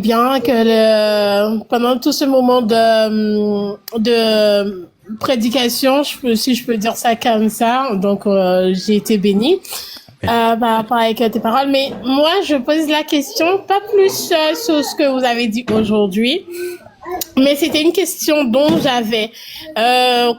Bien que pendant tout ce moment de prédication, si je peux dire ça comme ça, donc j'ai été bénie par rapport avec tes paroles. Mais moi, je pose la question, pas plus sur ce que vous avez dit aujourd'hui, mais c'était une question dont j'avais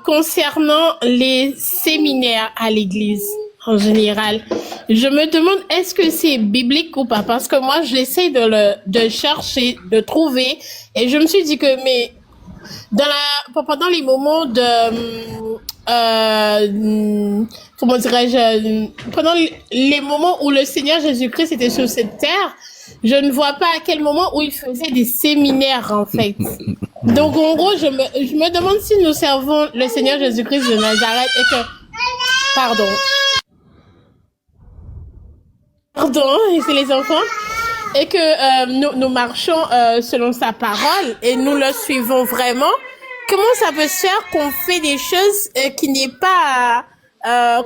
concernant les séminaires à l'église en général. Je me demande, est-ce que c'est biblique ou pas? Parce que moi, j'essaie de chercher, de trouver, et je me suis dit que, mais pendant les moments comment dirais-je, pendant les moments où le Seigneur Jésus-Christ était sur cette terre, je ne vois pas à quel moment où il faisait des séminaires, en fait. Donc, en gros, je me demande si nous servons le Seigneur Jésus-Christ de Nazareth et que, pardon, c'est les enfants, et que nous marchons selon sa parole et nous le suivons vraiment. Comment ça peut se faire qu'on fait des choses qui n'est pas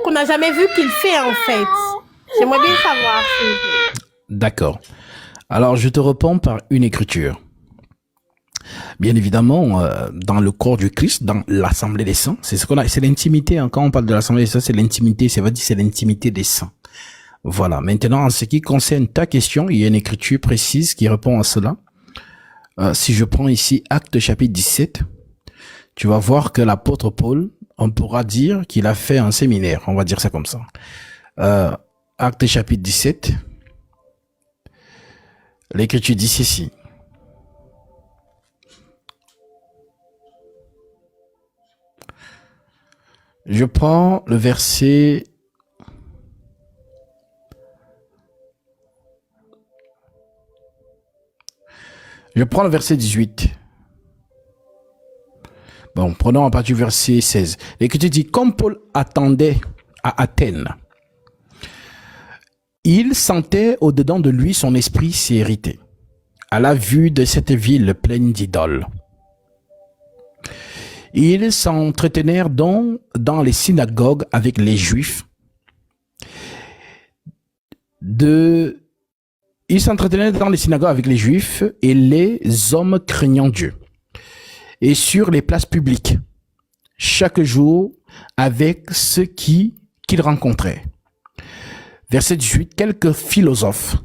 qu'on n'a jamais vu qu'il fait en fait? J'aimerais bien savoir. D'accord. Alors je te réponds par une écriture. Bien évidemment, dans le corps du Christ, dans l'assemblée des saints, c'est ce qu'on a, c'est l'intimité. Hein, quand on parle de l'assemblée des saints, c'est l'intimité. Ça veut dire c'est l'intimité des saints. Voilà. Maintenant, en ce qui concerne ta question, il y a une écriture précise qui répond à cela. Si je prends ici Actes chapitre 17, tu vas voir que l'apôtre Paul, on pourra dire qu'il a fait un séminaire. On va dire ça comme ça. Actes chapitre 17, l'écriture dit ceci. Je prends le verset... Je prends le verset 18. Bon, prenons à partir du verset 16. L'Écriture dit, comme Paul attendait à Athènes, il sentait au-dedans de lui son esprit s'irriter à la vue de cette ville pleine d'idoles. Ils s'entretenèrent donc dans les synagogues avec les Juifs Ils s'entretenaient dans les synagogues avec les Juifs et les hommes craignant Dieu. Et sur les places publiques, chaque jour, avec ceux qu'ils rencontraient. Verset 18, quelques philosophes,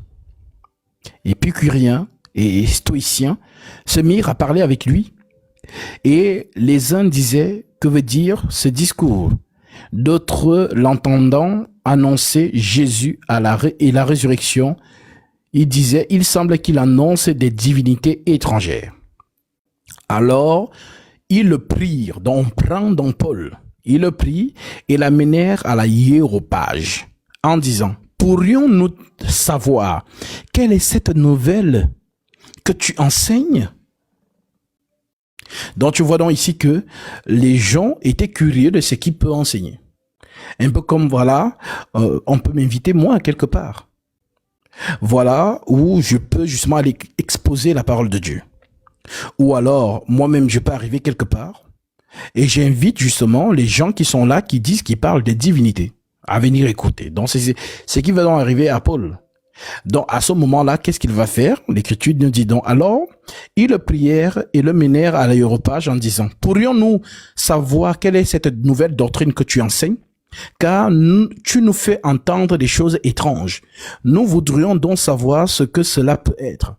épicuriens et stoïciens se mirent à parler avec lui. Et les uns disaient, que veut dire ce discours? D'autres, l'entendant annoncer Jésus et la résurrection, il disait, il semble qu'il annonce des divinités étrangères. Alors, ils le prirent, donc on prend donc Paul, ils le prirent et l'amenèrent à la hiéropage en disant, pourrions-nous savoir quelle est cette nouvelle que tu enseignes? Donc tu vois donc ici que les gens étaient curieux de ce qu'il peut enseigner. Un peu comme voilà, on peut m'inviter moi quelque part. Voilà où je peux justement aller exposer la parole de Dieu. Ou alors, moi-même, je peux arriver quelque part et j'invite justement les gens qui sont là, qui disent, qui parlent des divinités, à venir écouter. Donc, c'est ce qui va donc arriver à Paul. Donc, à ce moment-là, qu'est-ce qu'il va faire? L'Écriture nous dit donc, alors, ils le prièrent et le menèrent à l'aéropage en disant, pourrions-nous savoir quelle est cette nouvelle doctrine que tu enseignes? Car tu nous fais entendre des choses étranges. Nous voudrions donc savoir ce que cela peut être.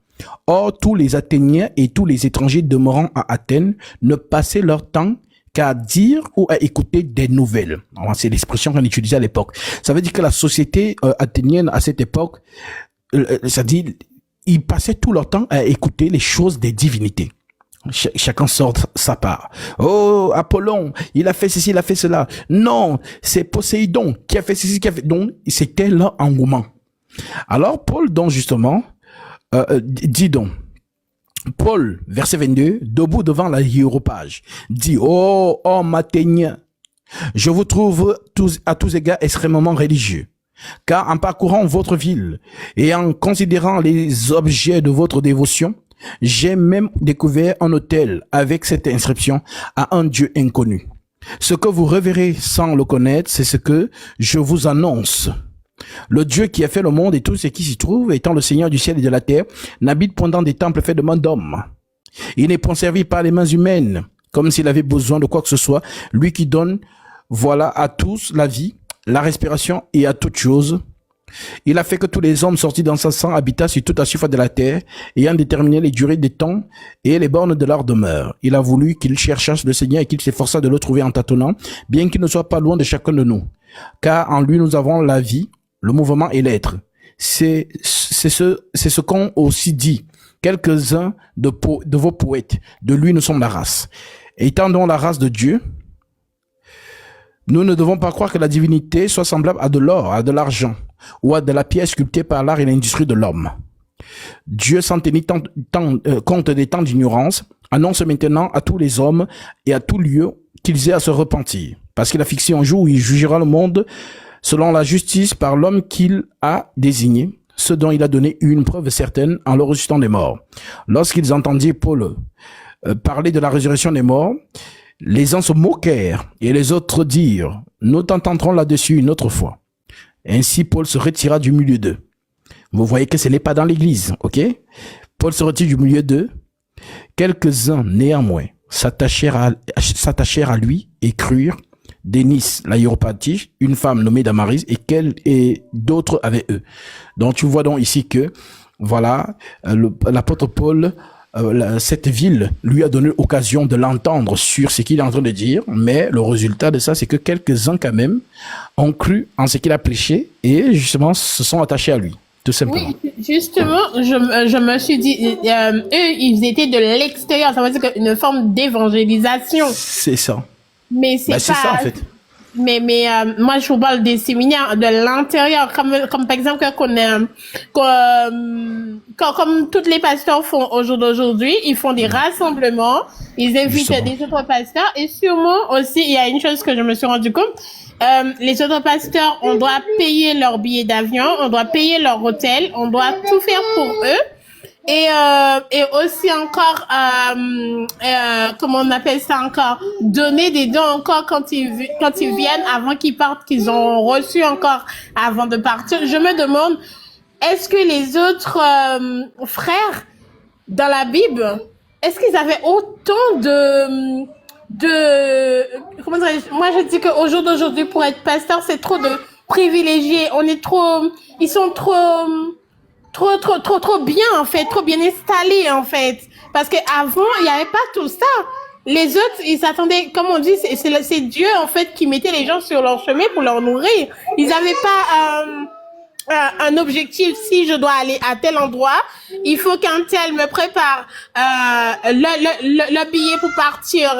Or, tous les Athéniens et tous les étrangers demeurant à Athènes ne passaient leur temps qu'à dire ou à écouter des nouvelles. C'est l'expression qu'on utilisait à l'époque. Ça veut dire que la société athénienne à cette époque, ça dit, ils passaient tout leur temps à écouter les choses des divinités. Chacun sort sa part. Oh, Apollon, il a fait ceci, il a fait cela. Non, c'est Poséidon qui a fait ceci, qui a fait... Donc, c'était leur engouement. Alors, Paul, donc, justement, dit donc, Paul, verset 22, debout devant la hiéropage, dit, oh, homme athénien, je vous trouve à tous égards extrêmement religieux. Car en parcourant votre ville et en considérant les objets de votre dévotion, j'ai même découvert un autel avec cette inscription à un Dieu inconnu. Ce que vous reverrez sans le connaître, c'est ce que je vous annonce. Le Dieu qui a fait le monde et tout ce qui s'y trouve, étant le Seigneur du ciel et de la terre, n'habite point dans des temples faits de mains d'hommes. Il n'est point servi par les mains humaines, comme s'il avait besoin de quoi que ce soit. Lui qui donne, voilà, à tous la vie, la respiration et à toute chose. Il a fait que tous les hommes sortis dans sa sang habitassent sur toute la surface de la terre, ayant déterminé les durées des temps et les bornes de leur demeure. Il a voulu qu'ils cherchassent le Seigneur et qu'il s'efforçât de le trouver en tâtonnant, bien qu'il ne soit pas loin de chacun de nous. Car en lui nous avons la vie, le mouvement et l'être. C'est ce qu'ont aussi dit quelques-uns de vos poètes. De lui nous sommes la race. Étant donc la race de Dieu, nous ne devons pas croire que la divinité soit semblable à de l'or, à de l'argent, ou à de la pierre sculptée par l'art et l'industrie de l'homme. Dieu, sans tenir compte des temps d'ignorance, annonce maintenant à tous les hommes et à tout lieu qu'ils aient à se repentir, parce qu'il a fixé un jour où il jugera le monde selon la justice par l'homme qu'il a désigné, ce dont il a donné une preuve certaine en le ressuscitant des morts. Lorsqu'ils entendirent Paul parler de la résurrection des morts, les uns se moquèrent et les autres dirent, nous t'entendrons là-dessus une autre fois. Ainsi, Paul se retira du milieu d'eux. Vous voyez que ce n'est pas dans l'église, ok? Paul se retire du milieu d'eux. Quelques-uns, néanmoins, s'attachèrent à lui et crurent. Dénis, l'aéropathie, une femme nommée Damaris et d'autres avec eux. Donc, tu vois donc ici que, voilà, l'apôtre Paul, cette ville lui a donné l'occasion de l'entendre sur ce qu'il est en train de dire, mais le résultat de ça, c'est que quelques-uns quand même ont cru en ce qu'il a prêché et justement se sont attachés à lui, tout simplement. Oui, justement, je me suis dit, eux, ils étaient de l'extérieur, ça veut dire une forme d'évangélisation. C'est ça. Mais c'est C'est ça en fait. Mais moi je vous parle des séminaires de l'intérieur, comme par exemple comme tous les pasteurs font au jour d'aujourd'hui, ils font des rassemblements, ils invitent Justement. des autres pasteurs et sûrement aussi il y a une chose que je me suis rendu compte, les autres pasteurs, on doit payer leur billet d'avion, on doit payer leur hôtel, on doit tout faire pour eux. Et aussi encore, comment on appelle ça encore, donner des dons encore quand ils viennent avant qu'ils partent, qu'ils ont reçu encore avant de partir. Je me demande, est-ce que les autres frères dans la Bible, est-ce qu'ils avaient autant de comment dirais-je, moi je dis qu'au jour d'aujourd'hui pour être pasteur c'est trop de privilégiés, ils sont trop bien en fait, trop bien installés en fait, parce que avant il y avait pas tout ça. Les autres ils s'attendaient, comme on dit, c'est Dieu en fait qui mettait les gens sur leur chemin pour leur nourrir. Ils avaient pas un objectif. Si je dois aller à tel endroit, il faut qu'un tel me prépare le billet pour partir,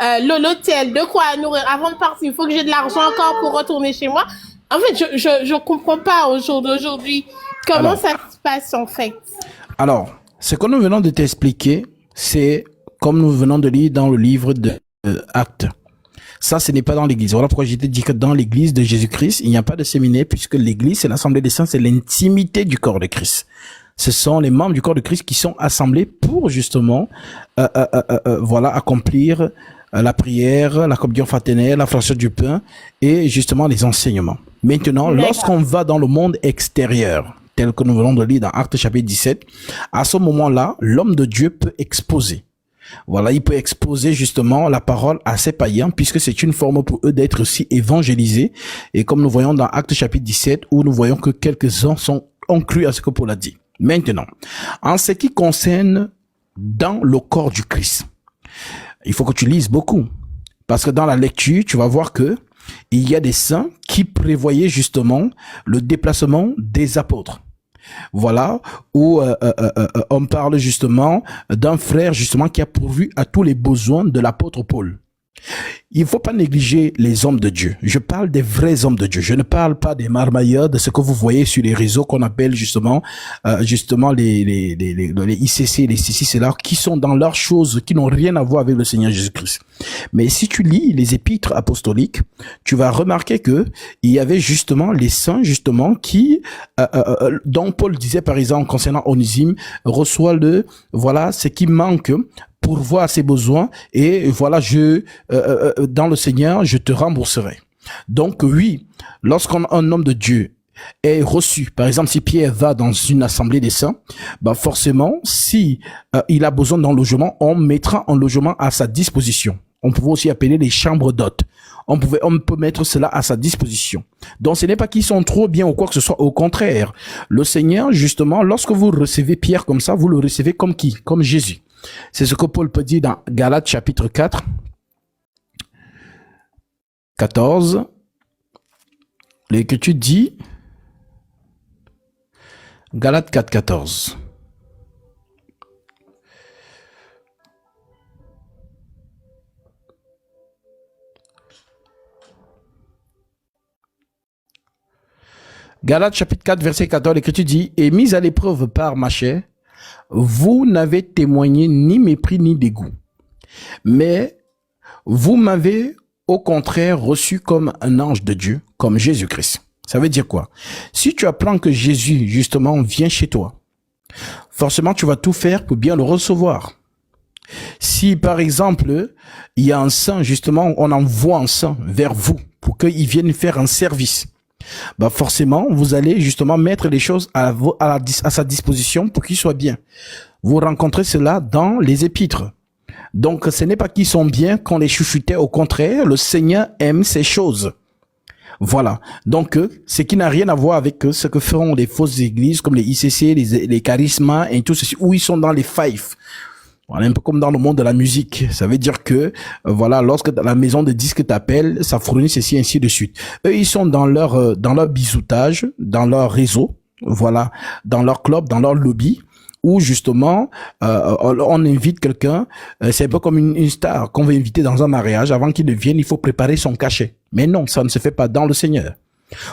l'hôtel, de quoi nourrir avant de partir. Il faut que j'ai de l'argent encore pour retourner chez moi. En fait, je comprends pas au jour d'aujourd'hui comment ça se passe en fait. Alors, ce que nous venons de t'expliquer, c'est comme nous venons de lire dans le livre de Actes. Ça, ce n'est pas dans l'église. Voilà pourquoi j'ai dit que dans l'église de Jésus-Christ, il n'y a pas de séminaire puisque l'église, c'est l'assemblée des saints, c'est l'intimité du corps de Christ. Ce sont les membres du corps de Christ qui sont assemblés pour justement, voilà, accomplir la prière, la communion fraternelle, la fraction du pain et justement les enseignements. Maintenant, lorsqu'on va dans le monde extérieur, tel que nous venons de lire dans Actes chapitre 17, à ce moment-là, l'homme de Dieu peut exposer. Voilà, il peut exposer justement la parole à ces païens puisque c'est une forme pour eux d'être aussi évangélisés. Et comme nous voyons dans Actes chapitre 17 où nous voyons que quelques-uns ont cru à ce que Paul a dit. Maintenant, en ce qui concerne dans le corps du Christ, il faut que tu lises beaucoup parce que dans la lecture, tu vas voir que il y a des saints qui prévoyaient justement le déplacement des apôtres. Voilà, où on parle justement d'un frère justement qui a pourvu à tous les besoins de l'apôtre Paul. Il ne faut pas négliger les hommes de Dieu. Je parle des vrais hommes de Dieu. Je ne parle pas des marmailleurs, de ce que vous voyez sur les réseaux qu'on appelle justement les ICC, les ceci, cela, qui sont dans leurs choses, qui n'ont rien à voir avec le Seigneur Jésus-Christ. Mais si tu lis les épîtres apostoliques, tu vas remarquer que il y avait justement les saints justement qui, dont Paul disait par exemple concernant Onésime, reçoit voilà ce qui manque pour voir ses besoins et voilà dans le Seigneur je te rembourserai. Donc oui, lorsqu'un homme de Dieu est reçu. Par exemple, si Pierre va dans une assemblée des saints, bah forcément, si il a besoin d'un logement, on mettra un logement à sa disposition. On pouvait aussi appeler les chambres d'hôtes. On peut mettre cela à sa disposition. Donc, ce n'est pas qu'ils sont trop bien ou quoi que ce soit. Au contraire, le Seigneur, justement, lorsque vous recevez Pierre comme ça, vous le recevez comme qui? Comme Jésus. C'est ce que Paul peut dire dans Galates chapitre 4, 14. L'Écriture dit, Galates 4, 14. Galates chapitre 4, verset 14, l'Écriture dit, et mis à l'épreuve par ma chair, vous n'avez témoigné ni mépris ni dégoût, mais vous m'avez au contraire reçu comme un ange de Dieu, comme Jésus-Christ. Ça veut dire quoi? Si tu apprends que Jésus, justement, vient chez toi, forcément, tu vas tout faire pour bien le recevoir. Si, par exemple, il y a un saint, justement, on envoie un saint vers vous pour qu'il vienne faire un service, bah forcément, vous allez justement mettre les choses à sa disposition pour qu'il soit bien. Vous rencontrez cela dans les épîtres. Donc, ce n'est pas qu'ils sont bien qu'on les chuchotait. Au contraire, le Seigneur aime ces choses. Voilà. Donc, ce qui n'a rien à voir avec ce que feront les fausses églises comme les ICC, les charismas et tout ceci, où ils sont dans les fives. Voilà, un peu comme dans le monde de la musique. Ça veut dire que, voilà, lorsque la maison de disques t'appelle, ça fournit ceci, ainsi de suite. Eux, ils sont dans leur bisoutage, dans leur réseau, voilà, dans leur club, dans leur lobby, où justement, on invite quelqu'un, c'est un peu comme une star qu'on veut inviter dans un mariage. Avant qu'il ne vienne, il faut préparer son cachet. Mais non, ça ne se fait pas dans le Seigneur.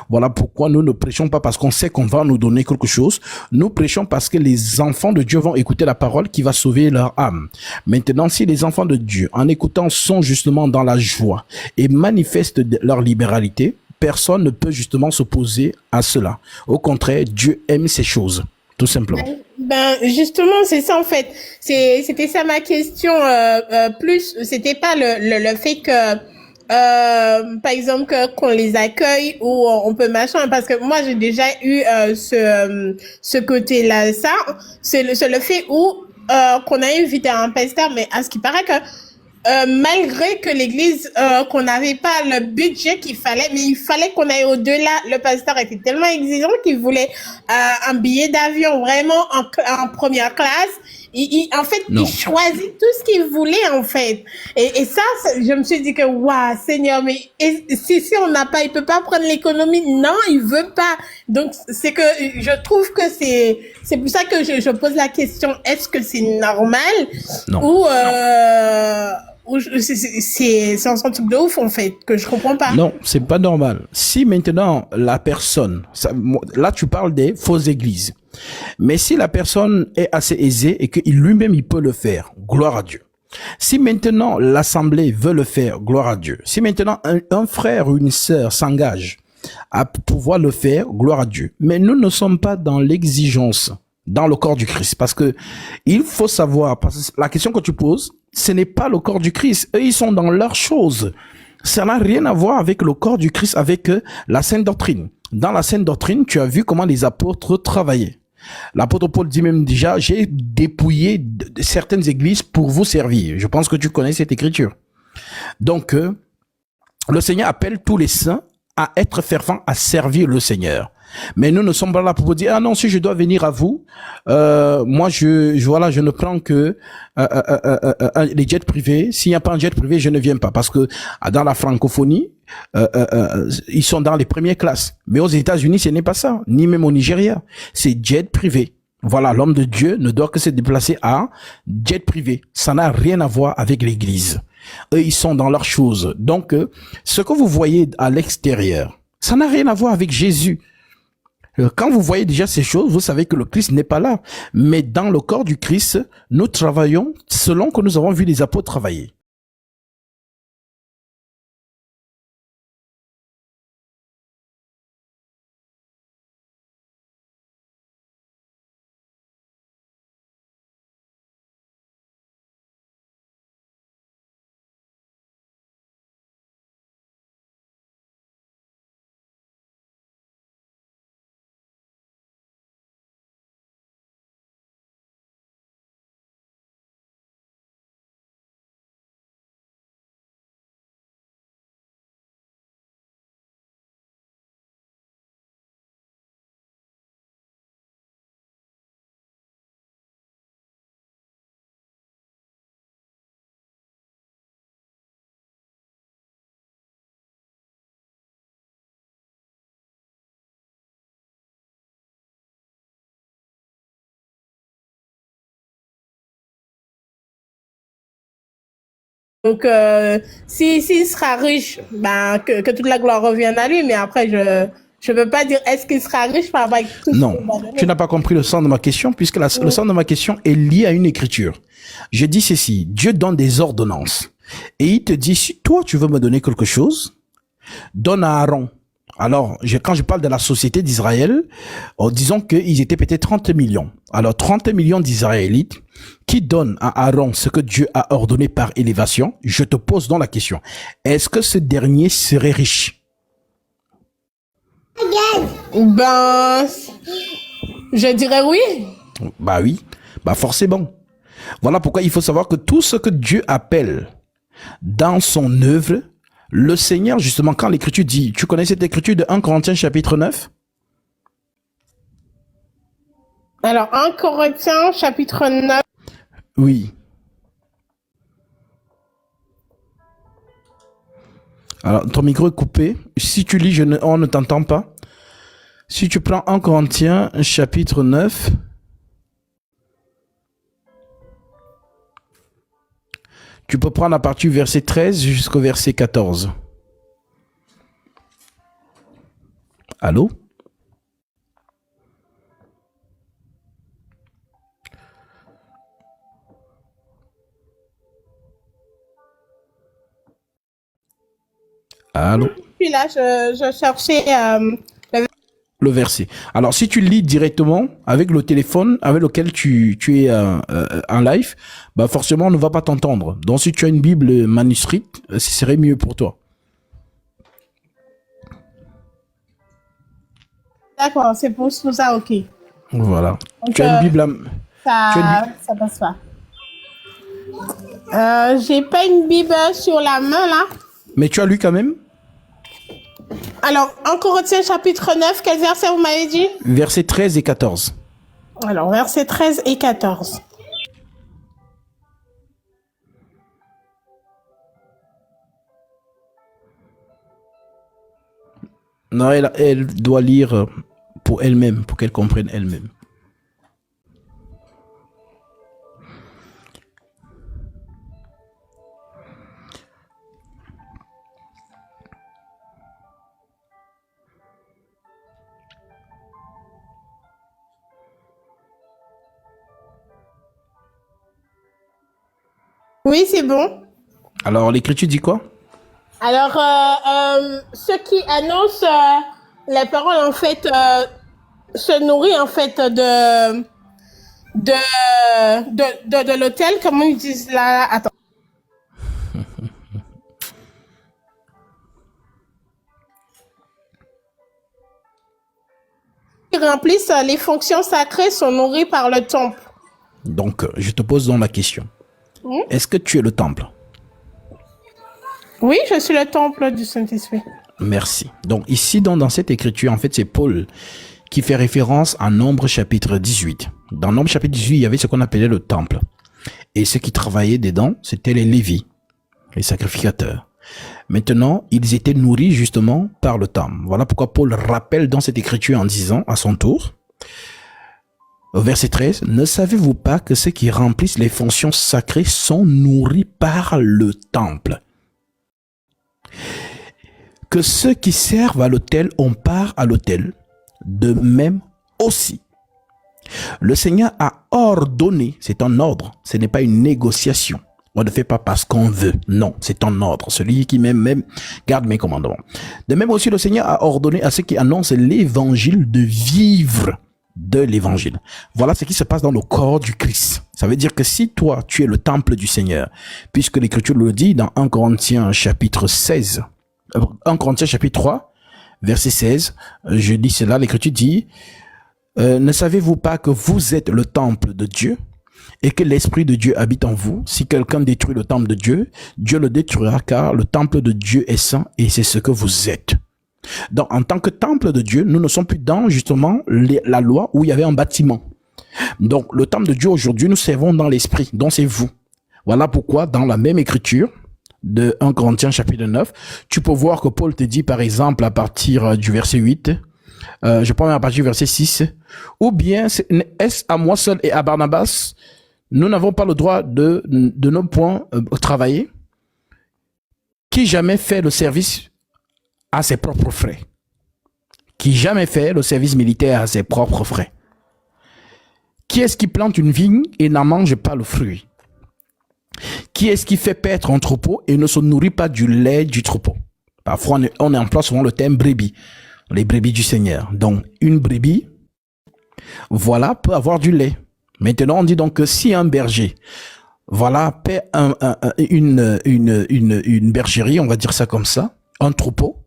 Voilà pourquoi nous ne prêchons pas parce qu'on sait qu'on va nous donner quelque chose. Nous prêchons parce que les enfants de Dieu vont écouter la parole qui va sauver leur âme. Maintenant, si les enfants de Dieu, en écoutant, sont justement dans la joie et manifestent leur libéralité, personne ne peut justement s'opposer à cela. Au contraire, Dieu aime ces choses, tout simplement. Ben justement, c'est ça en fait. C'était ça ma question. Plus, c'était pas le fait que par exemple qu'on les accueille ou on peut machin, parce que moi j'ai déjà eu ce côté-là. Ça, c'est le fait où qu'on a invité un pasteur, mais à ce qui paraît que malgré que l'église, qu'on n'avait pas le budget qu'il fallait, mais il fallait qu'on aille au-delà. Le pasteur était tellement exigeant qu'il voulait un billet d'avion vraiment en première classe. En fait, il Non. choisit tout ce qu'il voulait, en fait. Et ça, je me suis dit que, waouh, Seigneur, mais si on n'a pas, il peut pas prendre l'économie. Non, il veut pas. Donc, c'est que je trouve que c'est pour ça que je pose la question, est-ce que c'est normal? Non. Ou c'est un truc de ouf en fait que je comprends pas. Non, c'est pas normal. Si maintenant la personne, là tu parles des fausses églises, mais si la personne est assez aisée et qu'il lui-même il peut le faire, gloire à Dieu. Si maintenant l'assemblée veut le faire, gloire à Dieu. Si maintenant un frère ou une sœur s'engage à pouvoir le faire, gloire à Dieu. Mais nous ne sommes pas dans l'exigence dans le corps du Christ, parce que il faut savoir, parce que la question que tu poses, ce n'est pas le corps du Christ. Eux, ils sont dans leurs choses. Ça n'a rien à voir avec le corps du Christ, avec la sainte doctrine. Dans la sainte doctrine, tu as vu comment les apôtres travaillaient. L'apôtre Paul dit même déjà, j'ai dépouillé de certaines églises pour vous servir. Je pense que tu connais cette écriture. Donc, le Seigneur appelle tous les saints à être fervents, à servir le Seigneur. Mais nous ne sommes pas là pour vous dire, ah non, si je dois venir à vous, moi voilà, je ne prends que les jets privés. S'il n'y a pas un jet privé, je ne viens pas, parce que dans la francophonie, ils sont dans les premières classes. Mais aux États-Unis, ce n'est pas ça, ni même au Nigeria. C'est jet privé. Voilà, l'homme de Dieu ne doit que se déplacer à jet privé. Ça n'a rien à voir avec l'Église. Eux, ils sont dans leurs choses. Donc, ce que vous voyez à l'extérieur, ça n'a rien à voir avec Jésus. Quand vous voyez déjà ces choses, vous savez que le Christ n'est pas là. Mais dans le corps du Christ, nous travaillons selon que nous avons vu les apôtres travailler. Donc, s'il sera riche, ben, que toute la gloire revienne à lui. Mais après, je peux pas dire est-ce qu'il sera riche par rapport à tout ce Non, qu'il va donner. tu n'as pas compris le sens de ma question, puisque le sens de ma question est lié à une écriture. Je dis ceci, Dieu donne des ordonnances. Et il te dit, si toi tu veux me donner quelque chose, donne à Aaron. Alors, quand je parle de la société d'Israël, disons qu'ils étaient peut-être 30 millions. Alors, 30 millions d'Israélites qui donnent à Aaron ce que Dieu a ordonné par élévation. Je te pose donc la question. Est-ce que ce dernier serait riche? Ben, je dirais oui. Bah oui, bah forcément. Voilà pourquoi il faut savoir que tout ce que Dieu appelle dans son œuvre, le Seigneur, justement, quand l'écriture dit, tu connais cette écriture de 1 Corinthiens chapitre 9? Alors, 1 Corinthiens chapitre 9. Oui. Alors, ton micro est coupé. Si tu lis, on ne t'entend pas. Si tu prends 1 Corinthiens chapitre 9, tu peux prendre à partir du verset 13 jusqu'au verset 14. Allô? Allô? Puis là, je cherchais Le verset. Alors, si tu lis directement avec le téléphone avec lequel tu es en live, bah forcément, on ne va pas t'entendre. Donc, si tu as une Bible manuscrite, ce serait mieux pour toi. D'accord, c'est pour ça, ok. Voilà. Donc, tu as une Bible ça passe pas. J'ai pas une Bible sur la main, là. Mais tu as lu quand même? Alors, 1 Corinthiens chapitre 9, quel verset vous m'avez dit? Versets 13 et 14. Alors, versets 13 et 14. Non, elle doit lire pour elle-même, pour qu'elle comprenne elle-même. Oui, c'est bon. Alors, l'écriture dit quoi? Alors, ceux qui annoncent les paroles, en fait, se nourrit en fait de l'hôtel, comment ils disent là? Attends. Ils remplissent les fonctions sacrées, sont nourris par le temple. Donc, je te pose donc la question. Est-ce que tu es le temple? Oui, je suis le temple du Saint-Esprit. Merci. Donc, ici, dans cette écriture, en fait, c'est Paul qui fait référence à Nombre chapitre 18. Dans Nombre chapitre 18, il y avait ce qu'on appelait le temple. Et ceux qui travaillaient dedans, c'était les Lévites, les sacrificateurs. Maintenant, ils étaient nourris justement par le temple. Voilà pourquoi Paul rappelle dans cette écriture en disant à son tour, au verset 13, « Ne savez-vous pas que ceux qui remplissent les fonctions sacrées sont nourris par le temple? Que ceux qui servent à l'autel ont part à l'autel, de même aussi. Le Seigneur a ordonné, c'est un ordre, ce n'est pas une négociation. On ne fait pas parce qu'on veut, non, c'est un ordre. Celui qui m'aime garde mes commandements. De même aussi, le Seigneur a ordonné à ceux qui annoncent l'évangile de vivre de l'évangile. Voilà ce qui se passe dans le corps du Christ. Ça veut dire que si toi, tu es le temple du Seigneur, puisque l'Écriture le dit dans 1 Corinthiens chapitre 16, 1 Corinthiens chapitre 3, verset 16, je dis cela, l'Écriture dit, ne savez-vous pas que vous êtes le temple de Dieu et que l'Esprit de Dieu habite en vous? Si quelqu'un détruit le temple de Dieu, Dieu le détruira car le temple de Dieu est saint et c'est ce que vous êtes. Donc, en tant que temple de Dieu, nous ne sommes plus dans justement la loi où il y avait un bâtiment. Donc, le temple de Dieu aujourd'hui, nous servons dans l'esprit, donc c'est vous. Voilà pourquoi dans la même écriture de 1 Corinthiens chapitre 9, tu peux voir que Paul te dit par exemple à partir du verset 8, je prends à partir du verset 6, ou bien est-ce à moi seul et à Barnabas, nous n'avons pas le droit de nos points travailler? Qui jamais fait le service à ses propres frais? Qui jamais fait le service militaire à ses propres frais? Qui est-ce qui plante une vigne et n'en mange pas le fruit? Qui est-ce qui fait paître un troupeau et ne se nourrit pas du lait du troupeau? Parfois, on emploie souvent le terme brebis, les brebis du Seigneur. Donc, une brebis, voilà, peut avoir du lait. Maintenant, on dit donc que si un berger, voilà, paie une bergerie, on va dire ça comme ça, un troupeau,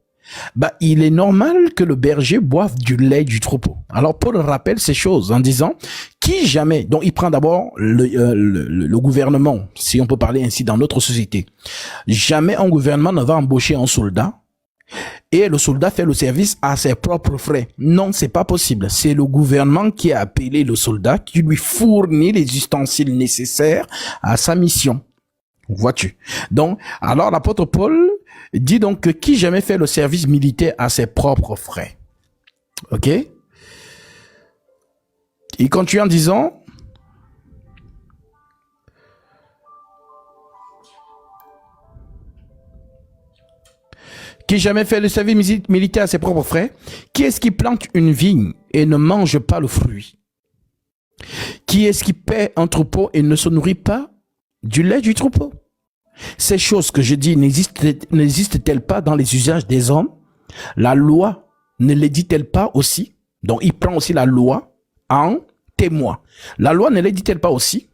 bah, il est normal que le berger boive du lait du troupeau. Alors, Paul rappelle ces choses en disant, qui jamais, donc il prend d'abord le gouvernement, si on peut parler ainsi dans notre société. Jamais un gouvernement ne va embaucher un soldat et le soldat fait le service à ses propres frais. Non, c'est pas possible. C'est le gouvernement qui a appelé le soldat, qui lui fournit les ustensiles nécessaires à sa mission. Vois-tu? Donc, alors l'apôtre Paul dit donc que qui jamais fait le service militaire à ses propres frais. Ok? Il continue en disant, qui jamais fait le service militaire à ses propres frais? Qui est-ce qui plante une vigne et ne mange pas le fruit? Qui est-ce qui paie un troupeau et ne se nourrit pas du lait du troupeau? Ces choses que je dis n'existent-elles pas dans les usages des hommes? La loi ne les dit-elle pas aussi? Donc il prend aussi la loi en témoin. La loi ne les dit-elle pas aussi?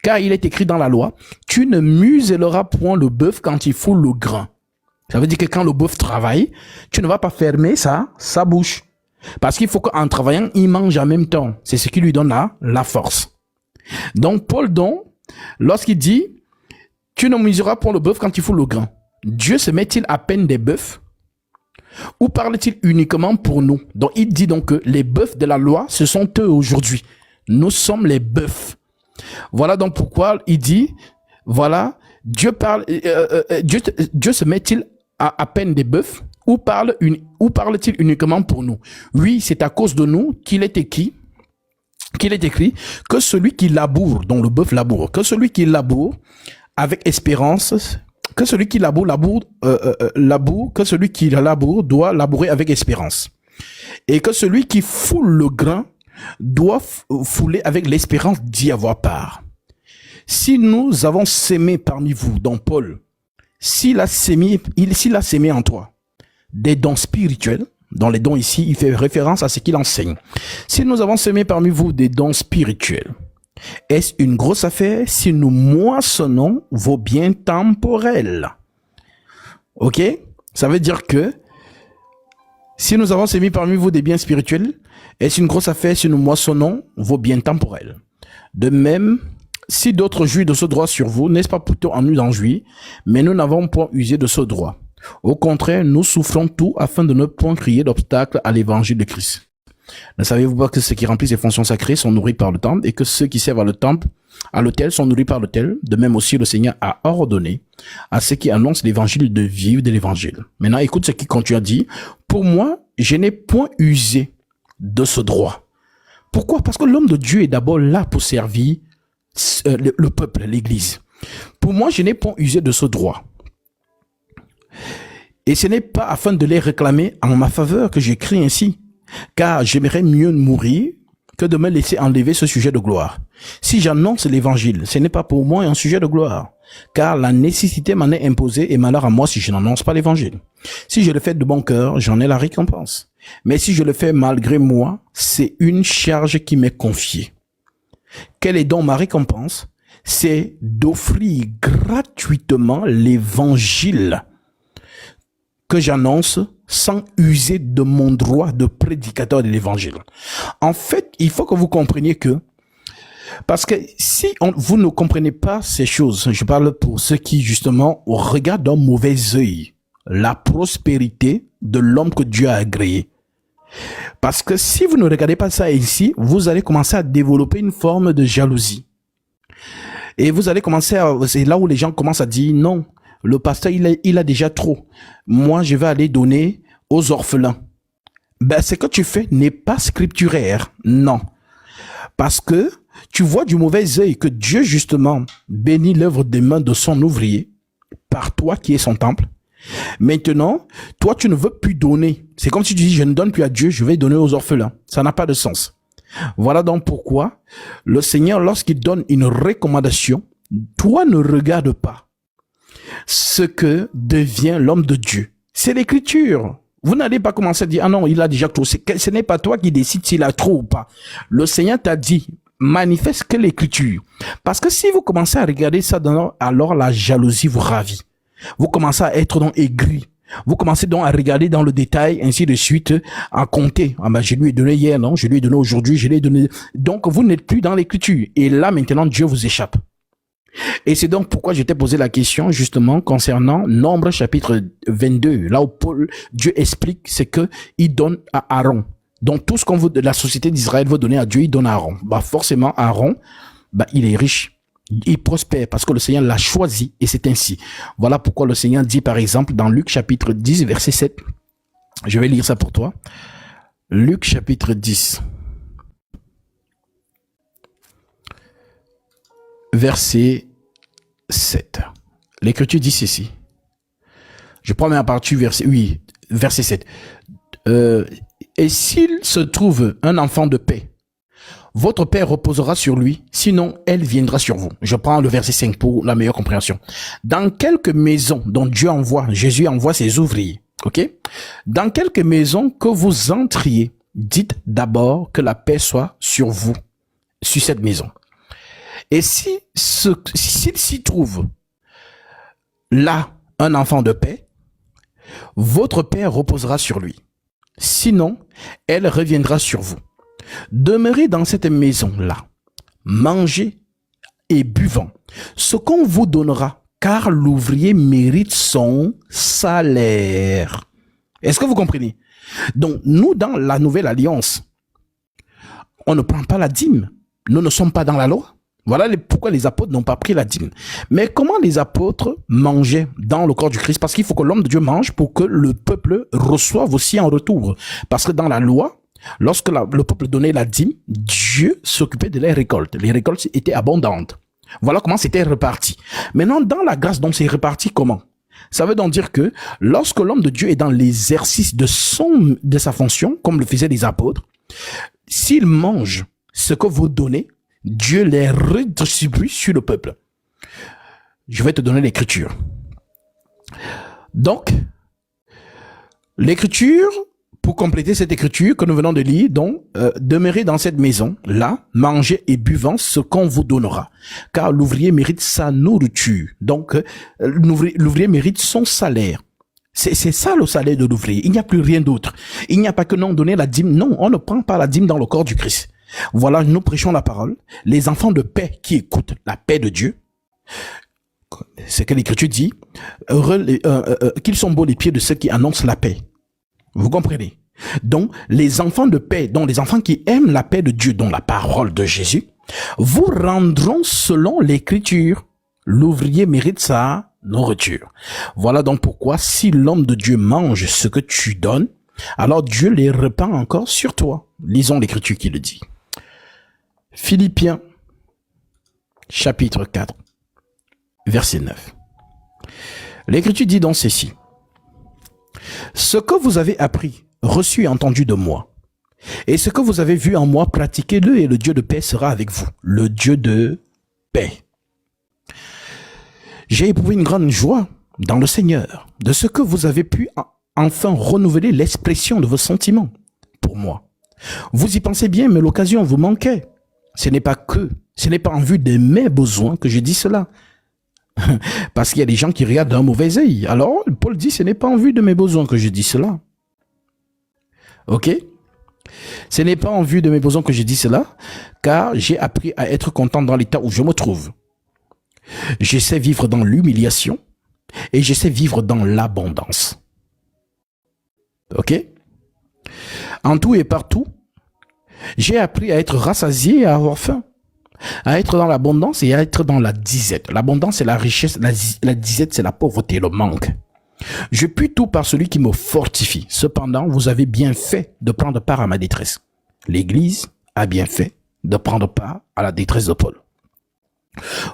Car il est écrit dans la loi, tu ne muselleras point le bœuf quand il foule le grain. Ça veut dire que quand le bœuf travaille, tu ne vas pas fermer sa bouche. Parce qu'il faut qu'en travaillant, il mange en même temps. C'est ce qui lui donne la force. Donc Paul, lorsqu'il dit, tu ne muselleras point le bœuf quand il foule le grain, Dieu se met-il à peine des bœufs? Ou parle-t-il uniquement pour nous? Donc il dit donc que les bœufs de la loi, ce sont eux aujourd'hui. Nous sommes les bœufs. Voilà donc pourquoi il dit, voilà, Dieu se met-il à peine des bœufs? Ou parle-t-il uniquement pour nous? Oui, c'est à cause de nous qu'il est écrit que celui qui laboure, dont le bœuf laboure, que celui qui laboure avec espérance, que celui qui laboure doit labourer avec espérance. Et que celui qui foule le grain doit fouler avec l'espérance d'y avoir part. Si nous avons sémé parmi vous, dont Paul, s'il a sémé en toi des dons spirituels, dans les dons ici, il fait référence à ce qu'il enseigne. Si nous avons semé parmi vous des dons spirituels, est-ce une grosse affaire si nous moissonnons vos biens temporels? Ok? Ça veut dire que si nous avons semé parmi vous des biens spirituels, est-ce une grosse affaire si nous moissonnons vos biens temporels? De même, si d'autres jouissent de ce droit sur vous, n'est-ce pas plutôt en nous d'en jouir? Mais nous n'avons point usé de ce droit. Au contraire, nous souffrons tout afin de ne point crier d'obstacle à l'évangile de Christ. Ne savez-vous pas que ceux qui remplissent les fonctions sacrées sont nourris par le temple et que ceux qui servent à l'autel sont nourris par l'autel? De même aussi, le Seigneur a ordonné à ceux qui annoncent l'évangile de vivre de l'évangile. Maintenant, écoute ce qu'il continue à dire. Pour moi, je n'ai point usé de ce droit. Pourquoi? Parce que l'homme de Dieu est d'abord là pour servir le peuple, l'église. Pour moi, je n'ai point usé de ce droit. Et ce n'est pas afin de les réclamer en ma faveur que j'écris ainsi, car j'aimerais mieux mourir que de me laisser enlever ce sujet de gloire. Si j'annonce l'évangile, ce n'est pas pour moi un sujet de gloire, car la nécessité m'en est imposée et malheur à moi si je n'annonce pas l'évangile. Si je le fais de bon cœur, j'en ai la récompense. Mais si je le fais malgré moi, c'est une charge qui m'est confiée. Quelle est donc ma récompense? C'est d'offrir gratuitement l'évangile que j'annonce sans user de mon droit de prédicateur de l'évangile. En fait, il faut que vous compreniez que, parce que si vous ne comprenez pas ces choses, je parle pour ceux qui justement regardent d'un mauvais œil la prospérité de l'homme que Dieu a agréé. Parce que si vous ne regardez pas ça ici, vous allez commencer à développer une forme de jalousie. Et vous allez commencer c'est là où les gens commencent à dire non, le pasteur il a déjà trop. Moi je vais aller donner aux orphelins. Ben ce que tu fais n'est pas scripturaire, non. Parce que tu vois du mauvais œil que Dieu justement bénit l'œuvre des mains de son ouvrier par toi qui est son temple. Maintenant, toi, tu ne veux plus donner. C'est comme si tu dis, je ne donne plus à Dieu, je vais donner aux orphelins. Ça n'a pas de sens. Voilà donc pourquoi le Seigneur, lorsqu'il donne une recommandation, toi ne regarde pas ce que devient l'homme de Dieu. C'est l'écriture. Vous n'allez pas commencer à dire, ah non, il a déjà trop. Ce n'est pas toi qui décides s'il a trop ou pas. Le Seigneur t'a dit, manifeste que l'écriture. Parce que si vous commencez à regarder ça, alors la jalousie vous ravit. Vous commencez à être donc aigri. Vous commencez donc à regarder dans le détail, ainsi de suite, à compter. Ah ben, je lui ai donné hier, non? Je lui ai donné aujourd'hui, je lui ai donné. Donc, vous n'êtes plus dans l'écriture. Et là, maintenant, Dieu vous échappe. Et c'est donc pourquoi je t'ai posé la question, justement, concernant Nombre chapitre 22. Là où Dieu explique, c'est que il donne à Aaron. Donc, tout ce qu'on veut, la société d'Israël veut donner à Dieu, il donne à Aaron. Bah, forcément, Aaron, bah, il est riche. Il prospère parce que le Seigneur l'a choisi et c'est ainsi. Voilà pourquoi le Seigneur dit par exemple dans Luc chapitre 10 verset 7. Je vais lire ça pour toi. Luc chapitre 10 verset 7. L'Écriture dit ceci. Je prends ma partie verset 7. Et s'il se trouve un enfant de paix, votre Père reposera sur lui, sinon elle viendra sur vous. Je prends le verset 5 pour la meilleure compréhension. Dans quelques maisons dont Jésus envoie ses ouvriers, ok? Dans quelques maisons que vous entriez, dites d'abord que la paix soit sur vous, sur cette maison. Et s'il s'y trouve là un enfant de paix, votre Père reposera sur lui. Sinon, elle reviendra sur vous. Demeurez dans cette maison-là, mangez et buvant ce qu'on vous donnera, car l'ouvrier mérite son salaire. Est-ce que vous comprenez? Donc, nous, dans la nouvelle alliance, on ne prend pas la dîme. Nous ne sommes pas dans la loi. Voilà pourquoi les apôtres n'ont pas pris la dîme. Mais comment les apôtres mangeaient dans le corps du Christ? Parce qu'il faut que l'homme de Dieu mange pour que le peuple reçoive aussi en retour. Parce que dans la loi, lorsque le peuple donnait la dîme, Dieu s'occupait de les récoltes. Les récoltes étaient abondantes. Voilà comment c'était réparti. Maintenant, dans la grâce, donc, c'est réparti comment? Ça veut donc dire que lorsque l'homme de Dieu est dans l'exercice de sa fonction, comme le faisaient les apôtres, s'il mange ce que vous donnez, Dieu les redistribue sur le peuple. Je vais te donner l'écriture. Donc, l'écriture, pour compléter cette écriture que nous venons de lire, donc, demeurez dans cette maison, là, mangez et buvant ce qu'on vous donnera. Car l'ouvrier mérite sa nourriture. Donc, l'ouvrier mérite son salaire. C'est ça le salaire de l'ouvrier. Il n'y a plus rien d'autre. Il n'y a pas que non donner la dîme. Non, on ne prend pas la dîme dans le corps du Christ. Voilà, nous prêchons la parole. Les enfants de paix qui écoutent la paix de Dieu, c'est que l'Écriture dit, qu'ils sont beaux les pieds de ceux qui annoncent la paix. Vous comprenez? Donc, les enfants de paix, donc les enfants qui aiment la paix de Dieu, dont la parole de Jésus, vous rendront selon l'Écriture. L'ouvrier mérite sa nourriture. Voilà donc pourquoi, si l'homme de Dieu mange ce que tu donnes, alors Dieu les répand encore sur toi. Lisons l'Écriture qui le dit. Philippiens, chapitre 4, verset 9. L'Écriture dit donc ceci. Ce que vous avez appris, reçu et entendu de moi, et ce que vous avez vu en moi, pratiquez-le et le Dieu de paix sera avec vous. Le Dieu de paix. J'ai éprouvé une grande joie dans le Seigneur de ce que vous avez pu enfin renouveler l'expression de vos sentiments pour moi. Vous y pensez bien, mais l'occasion vous manquait. Ce n'est pas en vue de mes besoins que je dis cela. Parce qu'il y a des gens qui regardent d'un mauvais œil. Alors, Paul dit, ce n'est pas en vue de mes besoins que je dis cela. Ok? Ce n'est pas en vue de mes besoins que je dis cela, car j'ai appris à être content dans l'état où je me trouve. Je sais vivre dans l'humiliation et je sais vivre dans l'abondance. Ok? En tout et partout, j'ai appris à être rassasié et à avoir faim, à être dans l'abondance et à être dans la disette. L'abondance, c'est la richesse, la disette, c'est la pauvreté, le manque. Je puis tout par celui qui me fortifie. Cependant, vous avez bien fait de prendre part à ma détresse. L'Église a bien fait de prendre part à la détresse de Paul.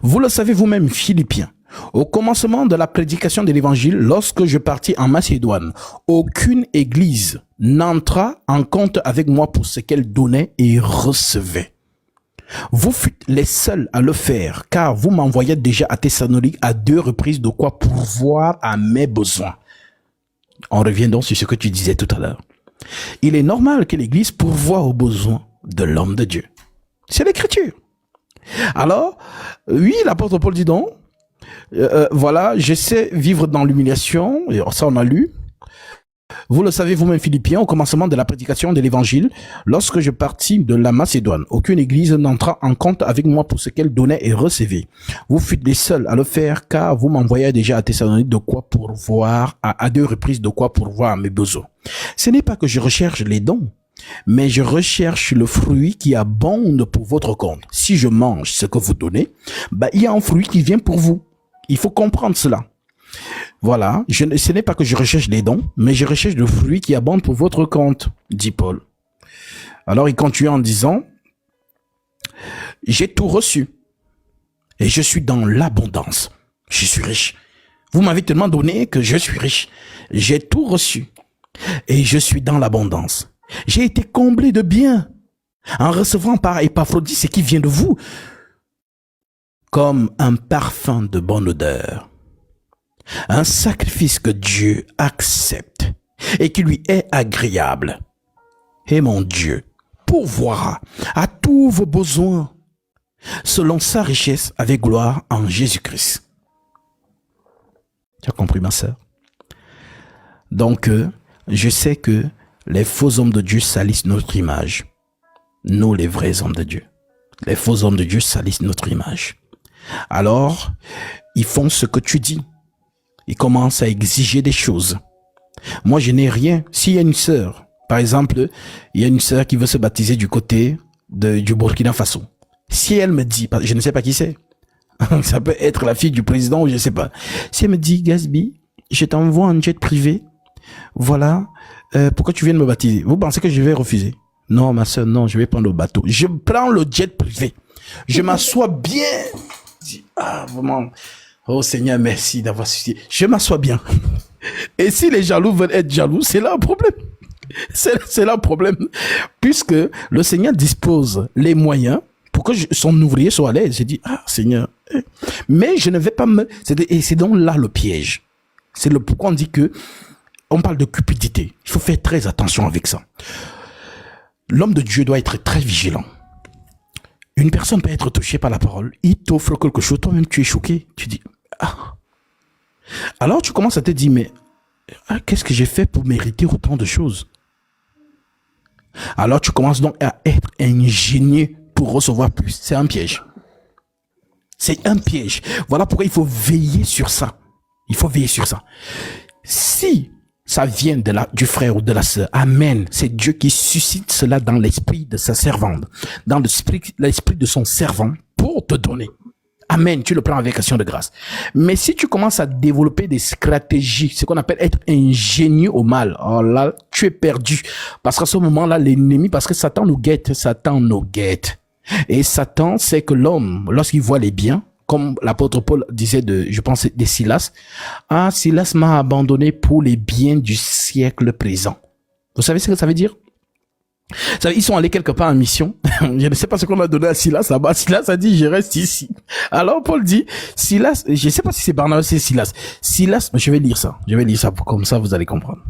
Vous le savez vous-même, Philippiens, Au commencement de la prédication de l'évangile, lorsque je partis en Macédoine, aucune église n'entra en compte avec moi pour ce qu'elle donnait et recevait. Vous fûtes les seuls à le faire, car vous m'envoyez déjà à Thessalonique à 2 reprises de quoi pourvoir à mes besoins. On revient donc sur ce que tu disais tout à l'heure. Il est normal que l'Église pourvoie aux besoins de l'homme de Dieu. C'est l'Écriture. Alors, oui, l'apôtre Paul dit donc, voilà, je sais vivre dans l'humiliation, et ça on a lu. Vous le savez vous-même, Philippiens, au commencement de la prédication de l'évangile, lorsque je partis de la Macédoine, aucune église n'entra en compte avec moi pour ce qu'elle donnait et recevait. Vous fûtes les seuls à le faire, car vous m'envoyez déjà à Thessalonique de quoi pourvoir, à 2 reprises de quoi pourvoir à mes besoins. Ce n'est pas que je recherche les dons, mais je recherche le fruit qui abonde pour votre compte. Si je mange ce que vous donnez, il y a un fruit qui vient pour vous. Il faut comprendre cela. Voilà, ce n'est pas que je recherche les dons, mais je recherche le fruit qui abonde pour votre compte, dit Paul. Alors il continue en disant, j'ai tout reçu et je suis dans l'abondance. Je suis riche. Vous m'avez tellement donné que je suis riche. J'ai tout reçu et je suis dans l'abondance. J'ai été comblé de biens en recevant par Épaphrodite ce qui vient de vous comme un parfum de bonne odeur. Un sacrifice que Dieu accepte et qui lui est agréable. Et mon Dieu pourvoira à tous vos besoins selon sa richesse avec gloire en Jésus-Christ. Tu as compris, ma sœur? Donc, je sais que les faux hommes de Dieu salissent notre image. Nous, les vrais hommes de Dieu. Les faux hommes de Dieu salissent notre image. Alors, ils font ce que tu dis. Ils commencent à exiger des choses. Moi, je n'ai rien. S'il y a une sœur, par exemple, il y a une sœur qui veut se baptiser du côté du Burkina Faso. Si elle me dit, je ne sais pas qui c'est, ça peut être la fille du président ou je ne sais pas. Si elle me dit, Gasby, je t'envoie un jet privé, voilà, pourquoi tu viens de me baptiser? Vous pensez que je vais refuser? Non, ma sœur, non, je vais prendre le bateau. Je prends le jet privé. Je m'assois bien. Vraiment. Oh Seigneur, merci d'avoir suscité. Je m'assois bien. Et si les jaloux veulent être jaloux, c'est là un problème. C'est là un problème. Puisque le Seigneur dispose les moyens pour que son ouvrier soit à l'aise. J'ai dit, Seigneur. Mais je ne vais pas me... Et c'est donc là le piège. C'est le pourquoi on dit que on parle de cupidité. Il faut faire très attention avec ça. L'homme de Dieu doit être très vigilant. Une personne peut être touchée par la parole, il t'offre quelque chose, toi-même tu es choqué, tu dis, Alors tu commences à te dire, mais qu'est-ce que j'ai fait pour mériter autant de choses? Alors tu commences donc à être ingénieux pour recevoir plus. C'est un piège. C'est un piège. Voilà pourquoi il faut veiller sur ça. Il faut veiller sur ça. Si ça vient du frère ou de la sœur, amen, c'est Dieu qui suscite cela dans l'esprit de sa servante, dans l'esprit de son servant pour te donner. Amen, tu le prends avec action de grâce. Mais si tu commences à développer des stratégies, ce qu'on appelle être ingénieux au mal, alors là, tu es perdu. Parce qu'à ce moment-là, l'ennemi, parce que Satan nous guette. Et Satan sait que l'homme, lorsqu'il voit les biens, comme l'apôtre Paul disait je pense, de Silas, Silas m'a abandonné pour les biens du siècle présent. Vous savez ce que ça veut dire? Ils sont allés quelque part en mission. Je ne sais pas ce qu'on a donné à Silas là-bas. Silas a dit, je reste ici. Alors Paul dit, Silas, je ne sais pas si c'est Barnabas, c'est Silas. Silas, je vais lire ça. Comme ça vous allez comprendre.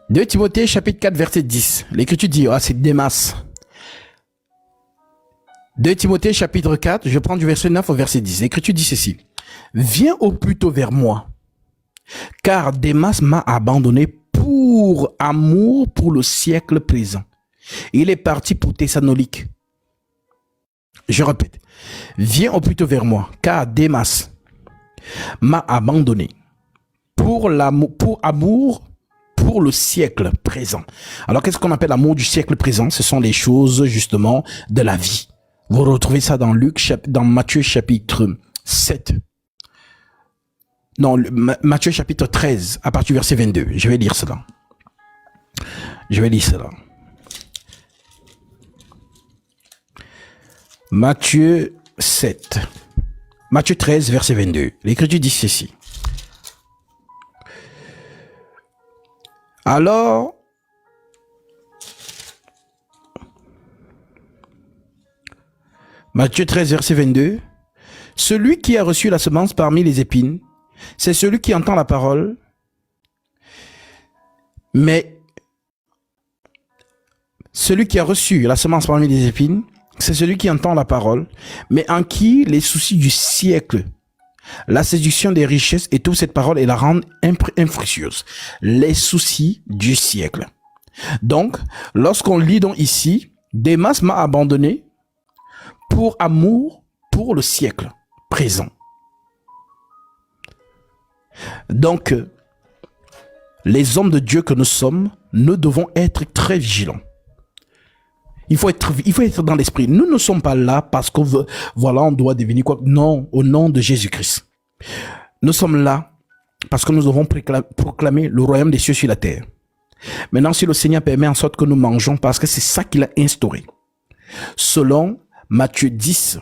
De Timothée, chapitre 4, verset 10. L'Écriture dit, c'est Démas. De Timothée, chapitre 4, je prends du verset 9 au verset 10. L'Écriture dit ceci. Viens au plus tôt vers moi, car Démas m'a abandonné pour amour pour le siècle présent. Il est parti pour Thessalonique. Je répète. Viens au plus tôt vers moi, car Démas m'a abandonné pour amour pour pour le siècle présent. Alors, qu'est-ce qu'on appelle l'amour du siècle présent? Ce sont les choses, justement, de la vie. Vous retrouvez ça dans dans Matthieu chapitre 7. Non, Matthieu chapitre 13, à partir du verset 22. Je vais lire cela. Matthieu 7. Matthieu 13, verset 22. L'Écriture dit ceci. Alors, Matthieu 13, verset 22. Celui qui a reçu la semence parmi les épines, c'est celui qui entend la parole, mais celui qui a reçu la semence parmi les épines, c'est celui qui entend la parole, mais en qui les soucis du siècle, la séduction des richesses et toute cette parole et la rendent infructueuse. Les soucis du siècle. Donc, lorsqu'on lit donc ici, Démas m'a abandonné pour amour pour le siècle présent. Donc, les hommes de Dieu que nous sommes, nous devons être très vigilants. Il faut être dans l'esprit. Nous ne sommes pas là parce qu'on veut, voilà, on doit devenir quoi? Non, au nom de Jésus-Christ. Nous sommes là parce que nous devons proclamer le royaume des cieux sur la terre. Maintenant, si le Seigneur permet en sorte que nous mangeons, parce que c'est ça qu'il a instauré. Selon Matthieu 10,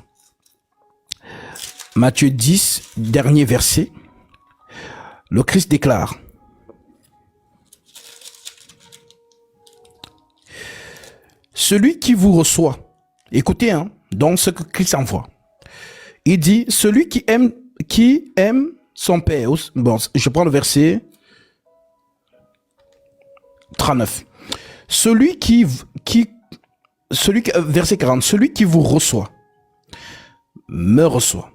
dernier verset, le Christ déclare: celui qui vous reçoit, écoutez, dans ce que Christ envoie, il dit, celui qui aime son Père, bon, je prends le verset 39, verset 40, celui qui vous reçoit, me reçoit.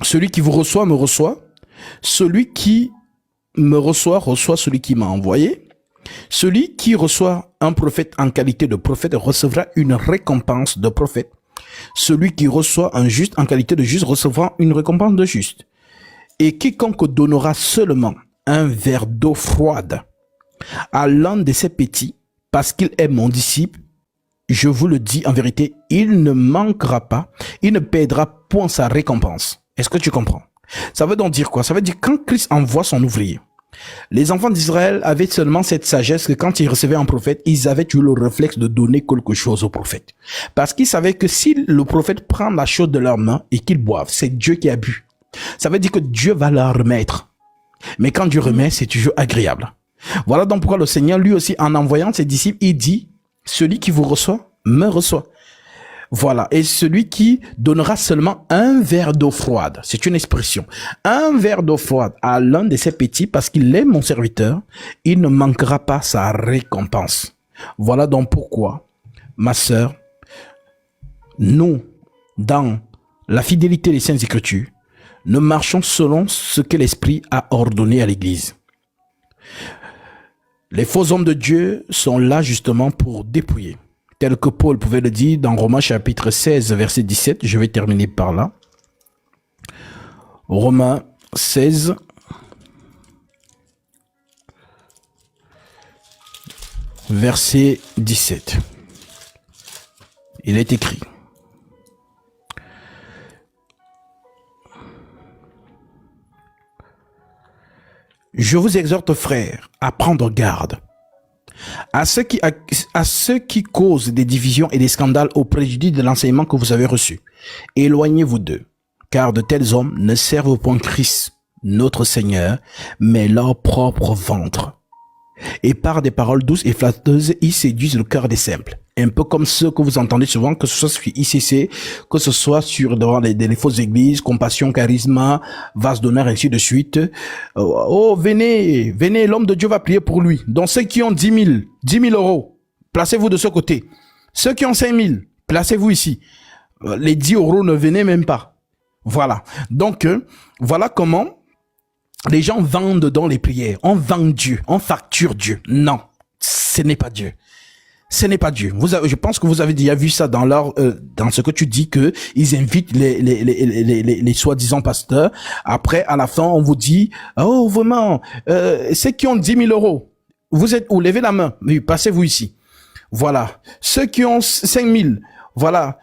Celui qui vous reçoit, me reçoit. Celui qui me reçoit, reçoit celui qui m'a envoyé. Celui qui reçoit un prophète en qualité de prophète recevra une récompense de prophète. Celui qui reçoit un juste en qualité de juste recevra une récompense de juste. Et quiconque donnera seulement un verre d'eau froide à l'un de ses petits, parce qu'il est mon disciple, je vous le dis en vérité, il ne manquera pas, il ne perdra point sa récompense. Est-ce que tu comprends? Ça veut donc dire quoi? Ça veut dire quand Christ envoie son ouvrier, les enfants d'Israël avaient seulement cette sagesse que quand ils recevaient un prophète, ils avaient eu le réflexe de donner quelque chose au prophète. Parce qu'ils savaient que si le prophète prend la chose de leurs mains et qu'ils boivent, c'est Dieu qui a bu. Ça veut dire que Dieu va leur remettre. Mais quand Dieu remet, c'est toujours agréable. Voilà donc pourquoi le Seigneur, lui aussi, en envoyant ses disciples, il dit, celui qui vous reçoit, me reçoit. Voilà. Et celui qui donnera seulement un verre d'eau froide, c'est une expression, un verre d'eau froide à l'un de ses petits parce qu'il est mon serviteur, il ne manquera pas sa récompense. Voilà donc pourquoi, ma sœur, nous, dans la fidélité des Saintes Écritures, nous marchons selon ce que l'Esprit a ordonné à l'Église. Les faux hommes de Dieu sont là justement pour dépouiller. Tel que Paul pouvait le dire dans Romains chapitre 16, verset 17. Je vais terminer par là. Romains 16, verset 17. Il est écrit: je vous exhorte, frères, à prendre garde à ceux qui causent des divisions et des scandales au préjudice de l'enseignement que vous avez reçu. Éloignez-vous d'eux, car de tels hommes ne servent point Christ, notre Seigneur, mais leur propre ventre. Et par des paroles douces et flatteuses, ils séduisent le cœur des simples. Un peu comme ceux que vous entendez souvent, que ce soit sur ICC, que ce soit sur devant les fausses églises, Compassion, Charisme, Vase d'honneur, ainsi de suite. Oh, venez, l'homme de Dieu va prier pour lui. Donc ceux qui ont 10 000 euros, placez-vous de ce côté. Ceux qui ont 5 000, placez-vous ici. Les 10 euros ne venaient même pas. Voilà. Donc, voilà comment les gens vendent dans les prières. On vend Dieu, on facture Dieu. Non, ce n'est pas Dieu. Ce n'est pas Dieu. Je pense que vous avez déjà vu ça dans dans ce que tu dis, que ils invitent les soi-disant pasteurs. Après, à la fin, on vous dit, oh, vraiment, ceux qui ont 10 000 euros, vous êtes où? Levez la main. Oui, passez-vous ici. Voilà. Ceux qui ont 5000, voilà,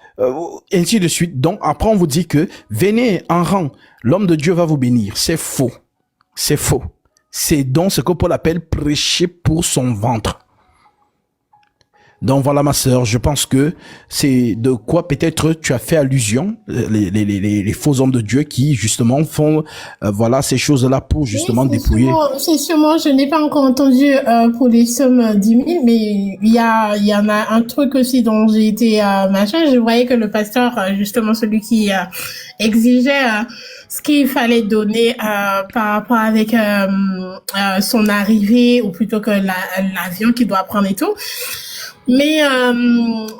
ainsi de suite. Donc, après, on vous dit que venez en rang. L'homme de Dieu va vous bénir. C'est faux. C'est faux. C'est donc ce que Paul appelle prêcher pour son ventre. Donc voilà ma sœur, je pense que c'est de quoi peut-être tu as fait allusion, les faux hommes de Dieu qui justement font voilà ces choses-là pour justement dépouiller. C'est sûrement, je n'ai pas encore entendu pour les sommes 10 000, mais il y en a un truc aussi dont j'ai été machin. Je voyais que le pasteur, justement celui qui exigeait ce qu'il fallait donner par rapport avec son arrivée, ou plutôt que l'avion qu'il doit prendre et tout. Mais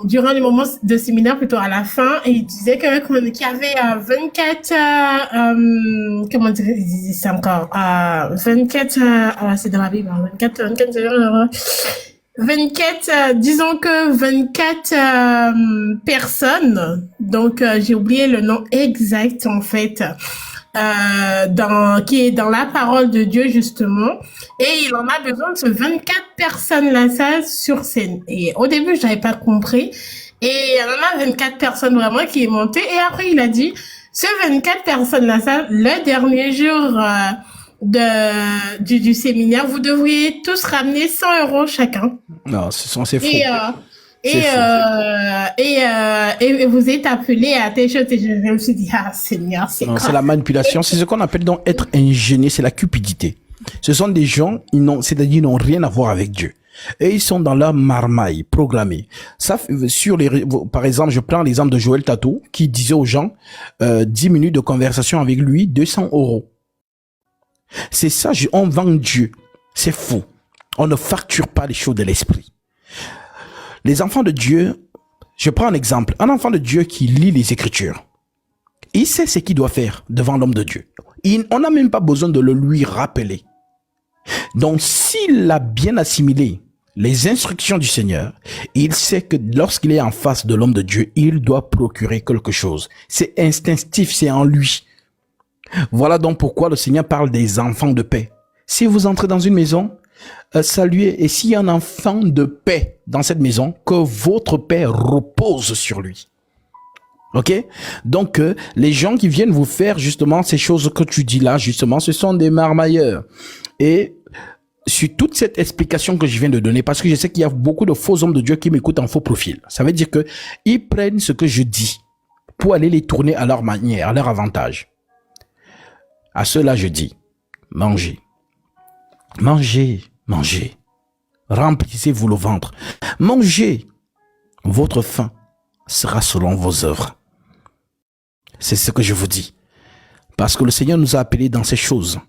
durant les moments de séminaire, plutôt à la fin, il disait qu'il y avait 24 comment dire, il disait ça encore 24 c'est dans la Bible, 24 disons que 24 personnes, donc j'ai oublié le nom exact en fait, qui est dans la parole de Dieu justement, et il en a besoin de ce 24 personnes là, ça, sur scène. Et au début je n'avais pas compris, et il y en a 24 personnes vraiment qui est monté, et après il a dit ce 24 personnes là, ça, le dernier jour du séminaire, vous devriez tous ramener 100 € chacun. Non, c'est faux. Et vous êtes appelé à telle chose, et je me suis dit, ah Seigneur, c'est non, quoi? C'est la manipulation, c'est ce qu'on appelle donc être ingénieux, c'est la cupidité. Ce sont des gens, c'est-à-dire ils n'ont rien à voir avec Dieu. Et ils sont dans leur marmaille programmée. Ça, par exemple, je prends l'exemple de Joël Tato qui disait aux gens 10 minutes de conversation avec lui, 200 €. C'est ça, on vend Dieu. C'est faux. On ne facture pas les choses de l'esprit. Les enfants de Dieu, je prends un exemple. Un enfant de Dieu qui lit les Écritures, il sait ce qu'il doit faire devant l'homme de Dieu. On n'a même pas besoin de le lui rappeler. Donc, s'il a bien assimilé les instructions du Seigneur, il sait que lorsqu'il est en face de l'homme de Dieu, il doit procurer quelque chose. C'est instinctif, c'est en lui. Voilà donc pourquoi le Seigneur parle des enfants de paix. Si vous entrez dans une maison, saluez, et s'il y a un enfant de paix dans cette maison, que votre paix repose sur lui. Ok? Donc, les gens qui viennent vous faire justement ces choses que tu dis là, justement, ce sont des marmailleurs. Et sur toute cette explication que je viens de donner, parce que je sais qu'il y a beaucoup de faux hommes de Dieu qui m'écoutent en faux profil. Ça veut dire que ils prennent ce que je dis pour aller les tourner à leur manière, à leur avantage. À ceux-là, je dis, mangez. Mangez, mangez. Remplissez-vous le ventre. Mangez. Votre faim sera selon vos œuvres. C'est ce que je vous dis. Parce que le Seigneur nous a appelés dans ces choses.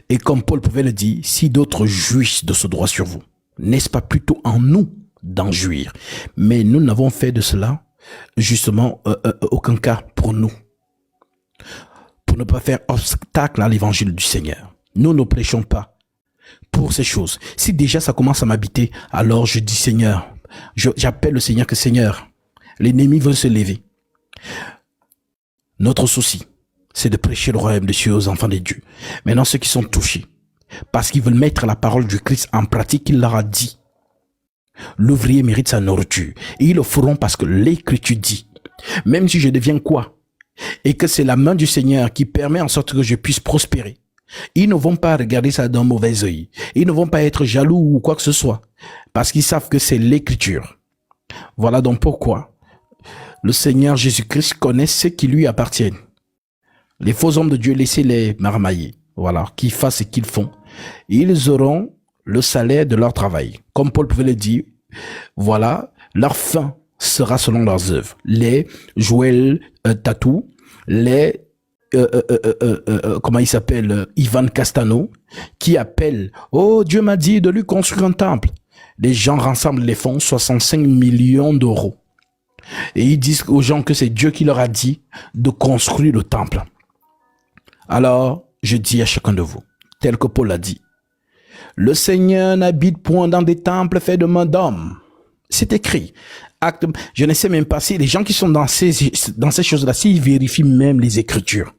Et comme Paul pouvait le dire, si d'autres jouissent de ce droit sur vous, n'est-ce pas plutôt en nous d'en jouir? Mais nous n'avons fait de cela, justement, aucun cas pour nous. Pour ne pas faire obstacle à l'évangile du Seigneur. Nous ne prêchons pas pour ces choses. Si déjà ça commence à m'habiter, alors je dis Seigneur, j'appelle le Seigneur que Seigneur, l'ennemi veut se lever. Notre souci, c'est de prêcher le royaume de Dieu aux enfants de Dieu. Maintenant, ceux qui sont touchés, parce qu'ils veulent mettre la parole du Christ en pratique, il leur a dit, l'ouvrier mérite sa nourriture. Et ils le feront parce que l'Écriture dit, même si je deviens quoi? Et que c'est la main du Seigneur qui permet en sorte que je puisse prospérer. Ils ne vont pas regarder ça d'un mauvais œil. Ils ne vont pas être jaloux ou quoi que ce soit. Parce qu'ils savent que c'est l'Écriture. Voilà donc pourquoi le Seigneur Jésus-Christ connaît ceux qui lui appartiennent. Les faux hommes de Dieu, laissez-les marmailler. Voilà, qu'ils fassent ce qu'ils font. Ils auront le salaire de leur travail. Comme Paul pouvait le dire, voilà, leur fin sera selon leurs œuvres. Les Joël Tatou, les comment il s'appelle, Ivan Castano, qui appelle, oh Dieu m'a dit de lui construire un temple. Les gens rassemblent les fonds, 65 millions d'euros. Et ils disent aux gens que c'est Dieu qui leur a dit de construire le temple. Alors, je dis à chacun de vous, tel que Paul a dit, le Seigneur n'habite point dans des temples faits de main d'homme. C'est écrit. Acte, je ne sais même pas si les gens qui sont dans ces choses-là, s'ils vérifient même les Écritures.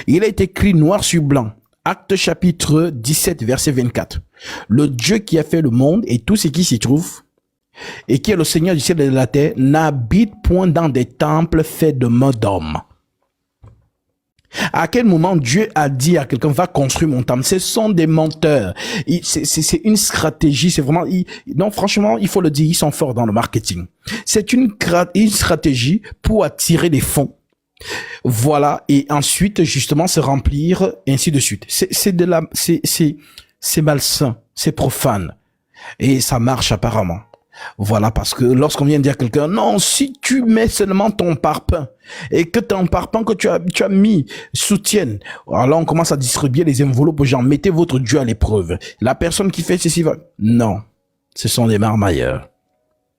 Il est écrit noir sur blanc, Actes chapitre 17, verset 24. Le Dieu qui a fait le monde et tout ce qui s'y trouve, et qui est le Seigneur du ciel et de la terre, n'habite point dans des temples faits de mains d'hommes. À quel moment Dieu a dit à quelqu'un, va construire mon temple? Ce sont des menteurs. C'est une stratégie, c'est vraiment... non, franchement, il faut le dire, ils sont forts dans le marketing. C'est une stratégie pour attirer des fonds. Voilà, et ensuite, justement, se remplir, et ainsi de suite. C'est malsain, c'est profane. Et ça marche apparemment. Voilà, parce que lorsqu'on vient dire à quelqu'un, non, si tu mets seulement ton parpaing, et que ton parpaing que tu as mis soutienne, alors on commence à distribuer les enveloppes aux gens, mettez votre Dieu à l'épreuve. La personne qui fait ceci va... Non, ce sont des marmailleurs.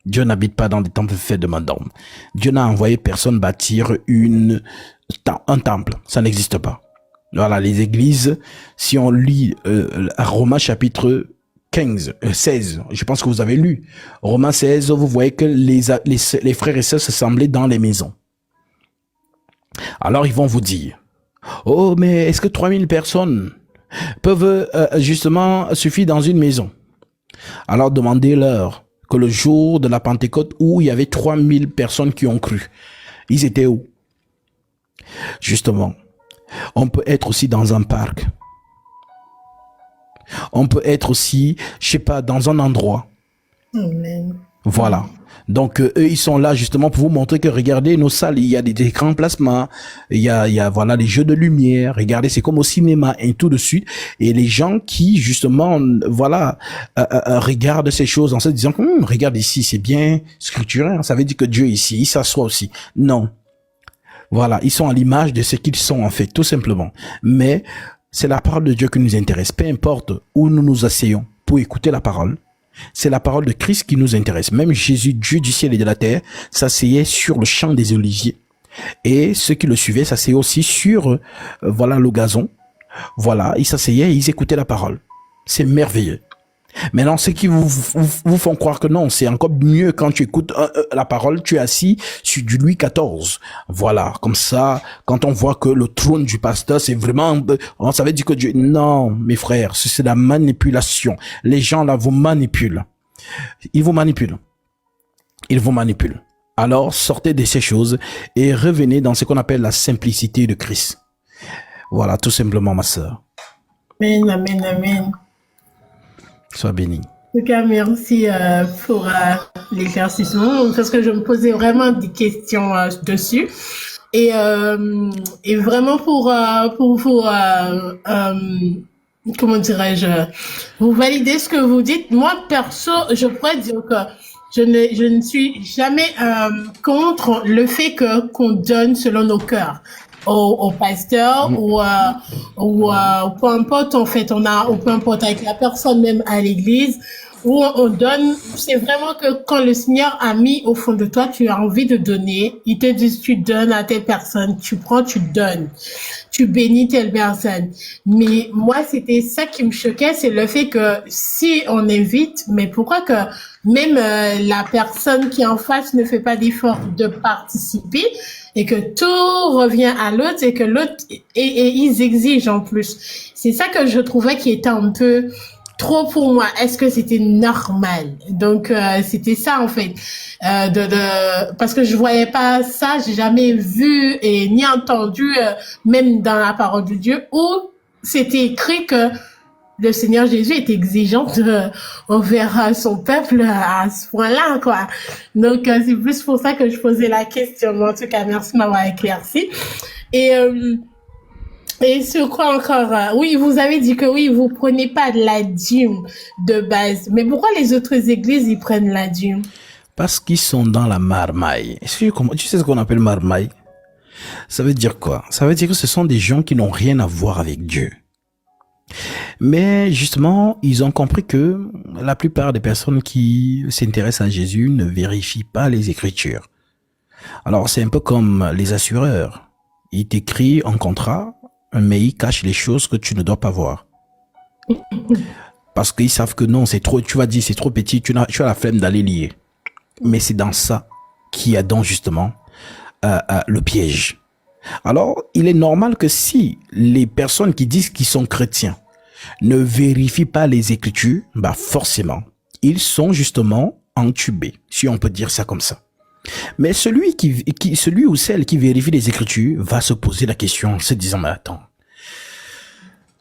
Dieu n'habite pas dans des temples faits de main d'homme. Dieu n'a envoyé personne bâtir un temple. Ça n'existe pas. Voilà, les églises, si on lit Romains chapitre 16, je pense que vous avez lu. Romains 16, vous voyez que les frères et sœurs s'assemblaient dans les maisons. Alors ils vont vous dire, oh mais est-ce que 3000 personnes peuvent justement suffire dans une maison? Alors demandez-leur que le jour de la Pentecôte où il y avait 3000 personnes qui ont cru, ils étaient où? Justement, on peut être aussi dans un parc. On peut être aussi, je sais pas, dans un endroit. Amen. Voilà. Donc, eux, ils sont là justement pour vous montrer que, regardez, nos salles, il y a des écrans plasma, il y a, voilà, les jeux de lumière, regardez, c'est comme au cinéma, et tout de suite. Et les gens qui, justement, voilà, regardent ces choses en se disant, regarde ici, c'est bien structuré, hein, ça veut dire que Dieu ici, il s'assoit aussi. Non. Voilà, ils sont à l'image de ce qu'ils sont, en fait, tout simplement. Mais, c'est la parole de Dieu qui nous intéresse. Peu importe où nous nous asseyons pour écouter la parole, c'est la parole de Christ qui nous intéresse. Même Jésus, Dieu du ciel et de la terre, s'asseyait sur le champ des oliviers. Et ceux qui le suivaient s'asseyaient aussi sur, voilà, le gazon. Voilà, ils s'asseyaient et ils écoutaient la parole. C'est merveilleux. Maintenant, ceux qui vous font croire que non, c'est encore mieux quand tu écoutes la parole, tu es assis sur du Louis XIV. Voilà, comme ça, quand on voit que le trône du pasteur, c'est vraiment, ça veut dire que Dieu... Non, mes frères, c'est la manipulation. Les gens là vous manipulent. Ils vous manipulent. Ils vous manipulent. Alors, sortez de ces choses et revenez dans ce qu'on appelle la simplicité de Christ. Voilà, tout simplement, ma sœur. Amen, amen, amen. Sois béni. En tout cas, merci pour l'éclaircissement, parce que je me posais vraiment des questions dessus. Et vraiment pour comment dirais-je, vous valider ce que vous dites. Moi, perso, je pourrais dire que je ne suis jamais contre le fait qu'on donne selon nos cœurs. Au pasteur ou peu importe, en fait, ou peu importe avec la personne même à l'église, où on donne. C'est vraiment que quand le Seigneur a mis au fond de toi, tu as envie de donner, il te dit tu donnes à telle personne, tu prends, tu donnes, tu bénis telle personne. Mais moi, c'était ça qui me choquait, c'est le fait que si on invite, mais pourquoi que même la personne qui est en face ne fait pas d'effort de participer, et que tout revient à l'autre et que l'autre et ils exigent en plus. C'est ça que je trouvais qui était un peu trop pour moi. Est-ce que c'était normal? Donc c'était ça en fait, parce que je voyais pas ça, j'ai jamais vu et ni entendu, même dans la parole de Dieu, où c'était écrit que le Seigneur Jésus est exigeant envers son peuple à ce point-là, quoi. Donc, c'est plus pour ça que je posais la question. Mais en tout cas, merci de m'avoir éclairci. Et sur quoi encore? Oui, vous avez dit que oui, vous prenez pas de la dîme de base. Mais pourquoi les autres églises, ils prennent la dîme? Parce qu'ils sont dans la marmaille. Tu sais ce qu'on appelle marmaille? Ça veut dire quoi? Ça veut dire que ce sont des gens qui n'ont rien à voir avec Dieu. Mais justement, ils ont compris que la plupart des personnes qui s'intéressent à Jésus ne vérifient pas les Écritures. Alors, c'est un peu comme les assureurs. Ils t'écrivent un contrat, mais ils cachent les choses que tu ne dois pas voir. Parce qu'ils savent que non, c'est trop, tu vas dire, c'est trop petit, tu as la flemme d'aller lier. Mais c'est dans ça qu'il y a donc justement le piège. Alors, il est normal que si les personnes qui disent qu'ils sont chrétiens ne vérifient pas les Écritures, bah forcément, ils sont justement entubés, si on peut dire ça comme ça. Mais celui ou celle qui vérifie les Écritures va se poser la question en se disant, mais attends,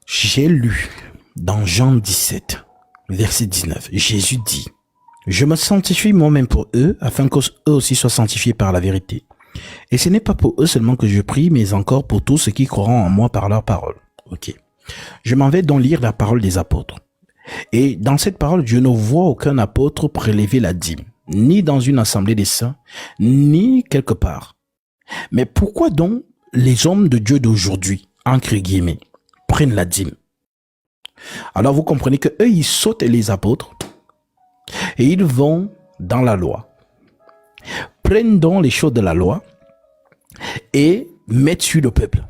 j'ai lu dans Jean 17, verset 19, Jésus dit, je me sanctifie moi-même pour eux, afin qu'eux aussi soient sanctifiés par la vérité. Et ce n'est pas pour eux seulement que je prie, mais encore pour tous ceux qui croiront en moi par leur parole. Ok. Je m'en vais donc lire la parole des apôtres. Et dans cette parole, je ne vois aucun apôtre prélever la dîme, ni dans une assemblée des saints, ni quelque part. Mais pourquoi donc les hommes de Dieu d'aujourd'hui, entre guillemets, prennent la dîme? Alors vous comprenez que eux, ils sautent les apôtres et ils vont dans la loi. Prennent donc les choses de la loi et mettent sur le peuple.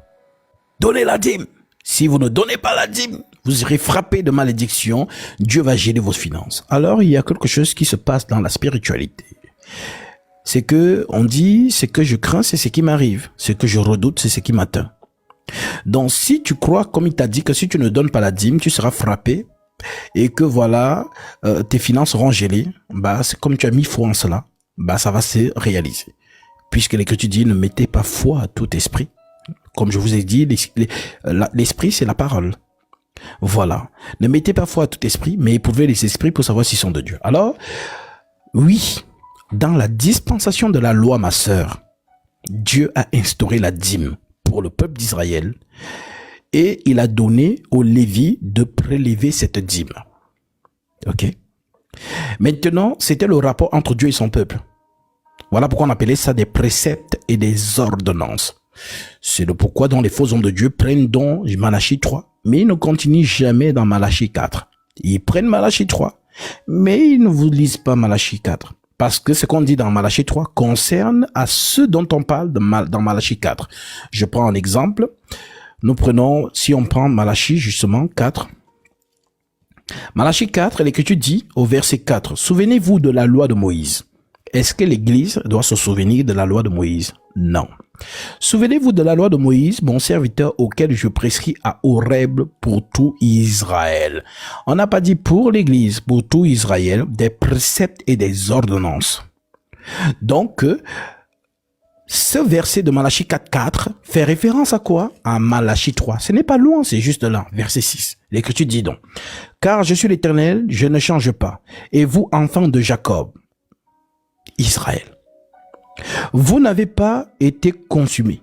Donnez la dîme. Si vous ne donnez pas la dîme, vous serez frappé de malédiction. Dieu va gérer vos finances. Alors, il y a quelque chose qui se passe dans la spiritualité. C'est que, on dit, ce que je crains, c'est ce qui m'arrive. Ce que je redoute, c'est ce qui m'atteint. Donc, si tu crois, comme il t'a dit, que si tu ne donnes pas la dîme, tu seras frappé et que voilà, tes finances seront gelées, bah, c'est comme tu as mis foi en cela, bah, ça va se réaliser. Puisque l'Écriture dit, ne mettez pas foi à tout esprit. Comme je vous ai dit, l'esprit, c'est la parole. Voilà. Ne mettez pas foi à tout esprit, mais éprouvez les esprits pour savoir s'ils sont de Dieu. Alors, oui, dans la dispensation de la loi, ma sœur, Dieu a instauré la dîme pour le peuple d'Israël et il a donné aux Lévites de prélever cette dîme. Ok? Maintenant, c'était le rapport entre Dieu et son peuple. Voilà pourquoi on appelait ça des préceptes et des ordonnances. C'est le pourquoi dont les faux hommes de Dieu prennent donc Malachie 3, mais ils ne continuent jamais dans Malachie 4. Ils prennent Malachie 3, mais ils ne vous lisent pas Malachie 4. Parce que ce qu'on dit dans Malachie 3 concerne à ceux dont on parle dans Malachie 4. Je prends un exemple. Nous prenons, si on prend Malachie justement 4. Malachie 4, l'Écriture dit au verset 4, « Souvenez-vous de la loi de Moïse. » Est-ce que l'Église doit se souvenir de la loi de Moïse? Non. Souvenez-vous de la loi de Moïse, mon serviteur, auquel je prescris à Horeb pour tout Israël. On n'a pas dit pour l'Église, pour tout Israël, des préceptes et des ordonnances. Donc, ce verset de Malachie 4.4 fait référence à quoi? À Malachie 3. Ce n'est pas loin, c'est juste là, verset 6. L'Écriture dit donc, « Car je suis l'Éternel, je ne change pas. Et vous, enfants de Jacob, Israël, vous n'avez pas été consumés.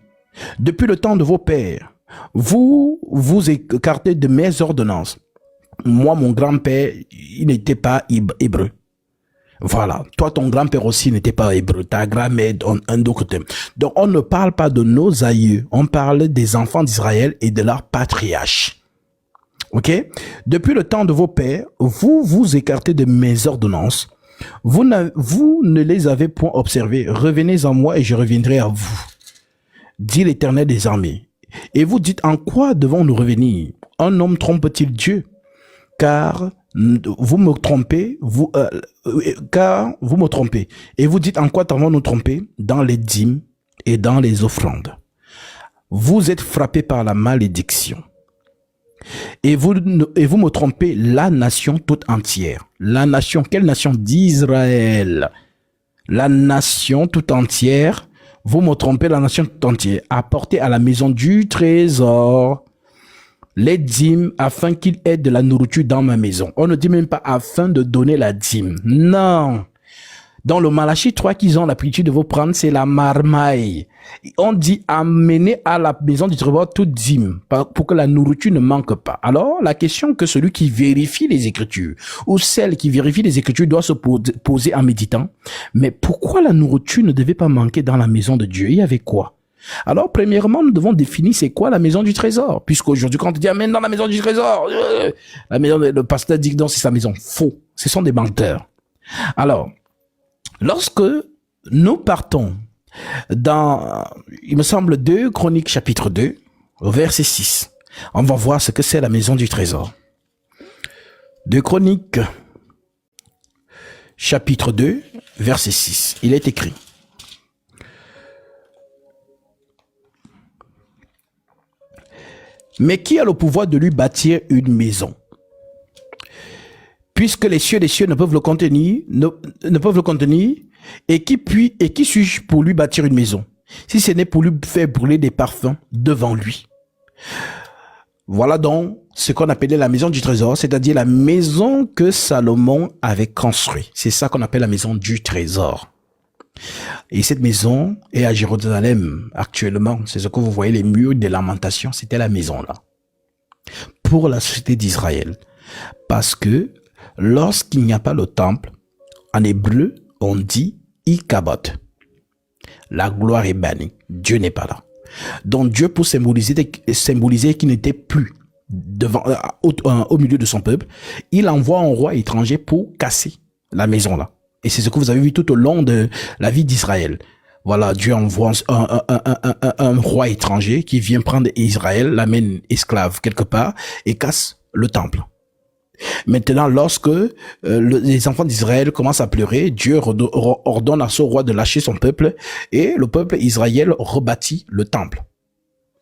Depuis le temps de vos pères, vous vous écartez de mes ordonnances. Moi, mon grand-père, il n'était pas hébreu. Voilà. Toi, ton grand-père aussi n'était pas hébreu. Ta grand-mère, un autre thème. Donc, on ne parle pas de nos aïeux. On parle des enfants d'Israël et de leurs patriarches. Ok? Depuis le temps de vos pères, vous vous écartez de mes ordonnances. Vous ne les avez point observés. Revenez en moi et je reviendrai à vous, dit l'Éternel des armées. Et vous dites, en quoi devons-nous revenir? Un homme trompe-t-il Dieu? Car vous me trompez, car vous me trompez. Et vous dites, en quoi devons-nous tromper? Dans les dîmes et dans les offrandes. Vous êtes frappés par la malédiction. Et vous me trompez la nation toute entière. La nation, quelle nation? D'Israël. La nation toute entière. Vous me trompez la nation toute entière. Apportez à la maison du trésor les dîmes afin qu'il ait de la nourriture dans ma maison. On ne dit même pas afin de donner la dîme. Non. Dans le Malachie 3 qu'ils ont l'habitude de vous prendre, c'est la marmaille. On dit amener à la maison du trésor toute dîme pour que la nourriture ne manque pas. Alors, la question que celui qui vérifie les Écritures ou celle qui vérifie les Écritures doit se poser en méditant, mais pourquoi la nourriture ne devait pas manquer dans la maison de Dieu? Il y avait quoi? Alors, premièrement, nous devons définir c'est quoi la maison du trésor. Puisqu'aujourd'hui, quand on dit amène dans la maison du trésor, la maison, le pasteur dit que non, c'est sa maison. Faux. Ce sont des menteurs. Alors, lorsque nous partons dans, il me semble, 2 Chroniques chapitre 2, au verset 6, on va voir ce que c'est la maison du trésor. 2 Chroniques chapitre 2, verset 6, il est écrit. Mais qui a le pouvoir de lui bâtir une maison? Puisque les cieux des cieux ne peuvent le contenir, ne peuvent le contenir, et qui suis-je pour lui bâtir une maison, si ce n'est pour lui faire brûler des parfums devant lui? Voilà donc ce qu'on appelait la maison du trésor, c'est-à-dire la maison que Salomon avait construite. C'est ça qu'on appelle la maison du trésor. Et cette maison est à Jérusalem actuellement. C'est ce que vous voyez, les murs des lamentations, c'était la maison là. Pour la société d'Israël. Parce que lorsqu'il n'y a pas le temple, en hébreu, on dit Ikabot. La gloire est bannie. Dieu n'est pas là. Donc Dieu, pour symboliser qu'il n'était plus au milieu de son peuple, il envoie un roi étranger pour casser la maison là. Et c'est ce que vous avez vu tout au long de la vie d'Israël. Voilà, Dieu envoie un roi étranger qui vient prendre Israël, l'amène esclave quelque part et casse le temple. Maintenant, lorsque les enfants d'Israël commencent à pleurer, Dieu ordonne à ce roi de lâcher son peuple et le peuple Israël rebâtit le temple.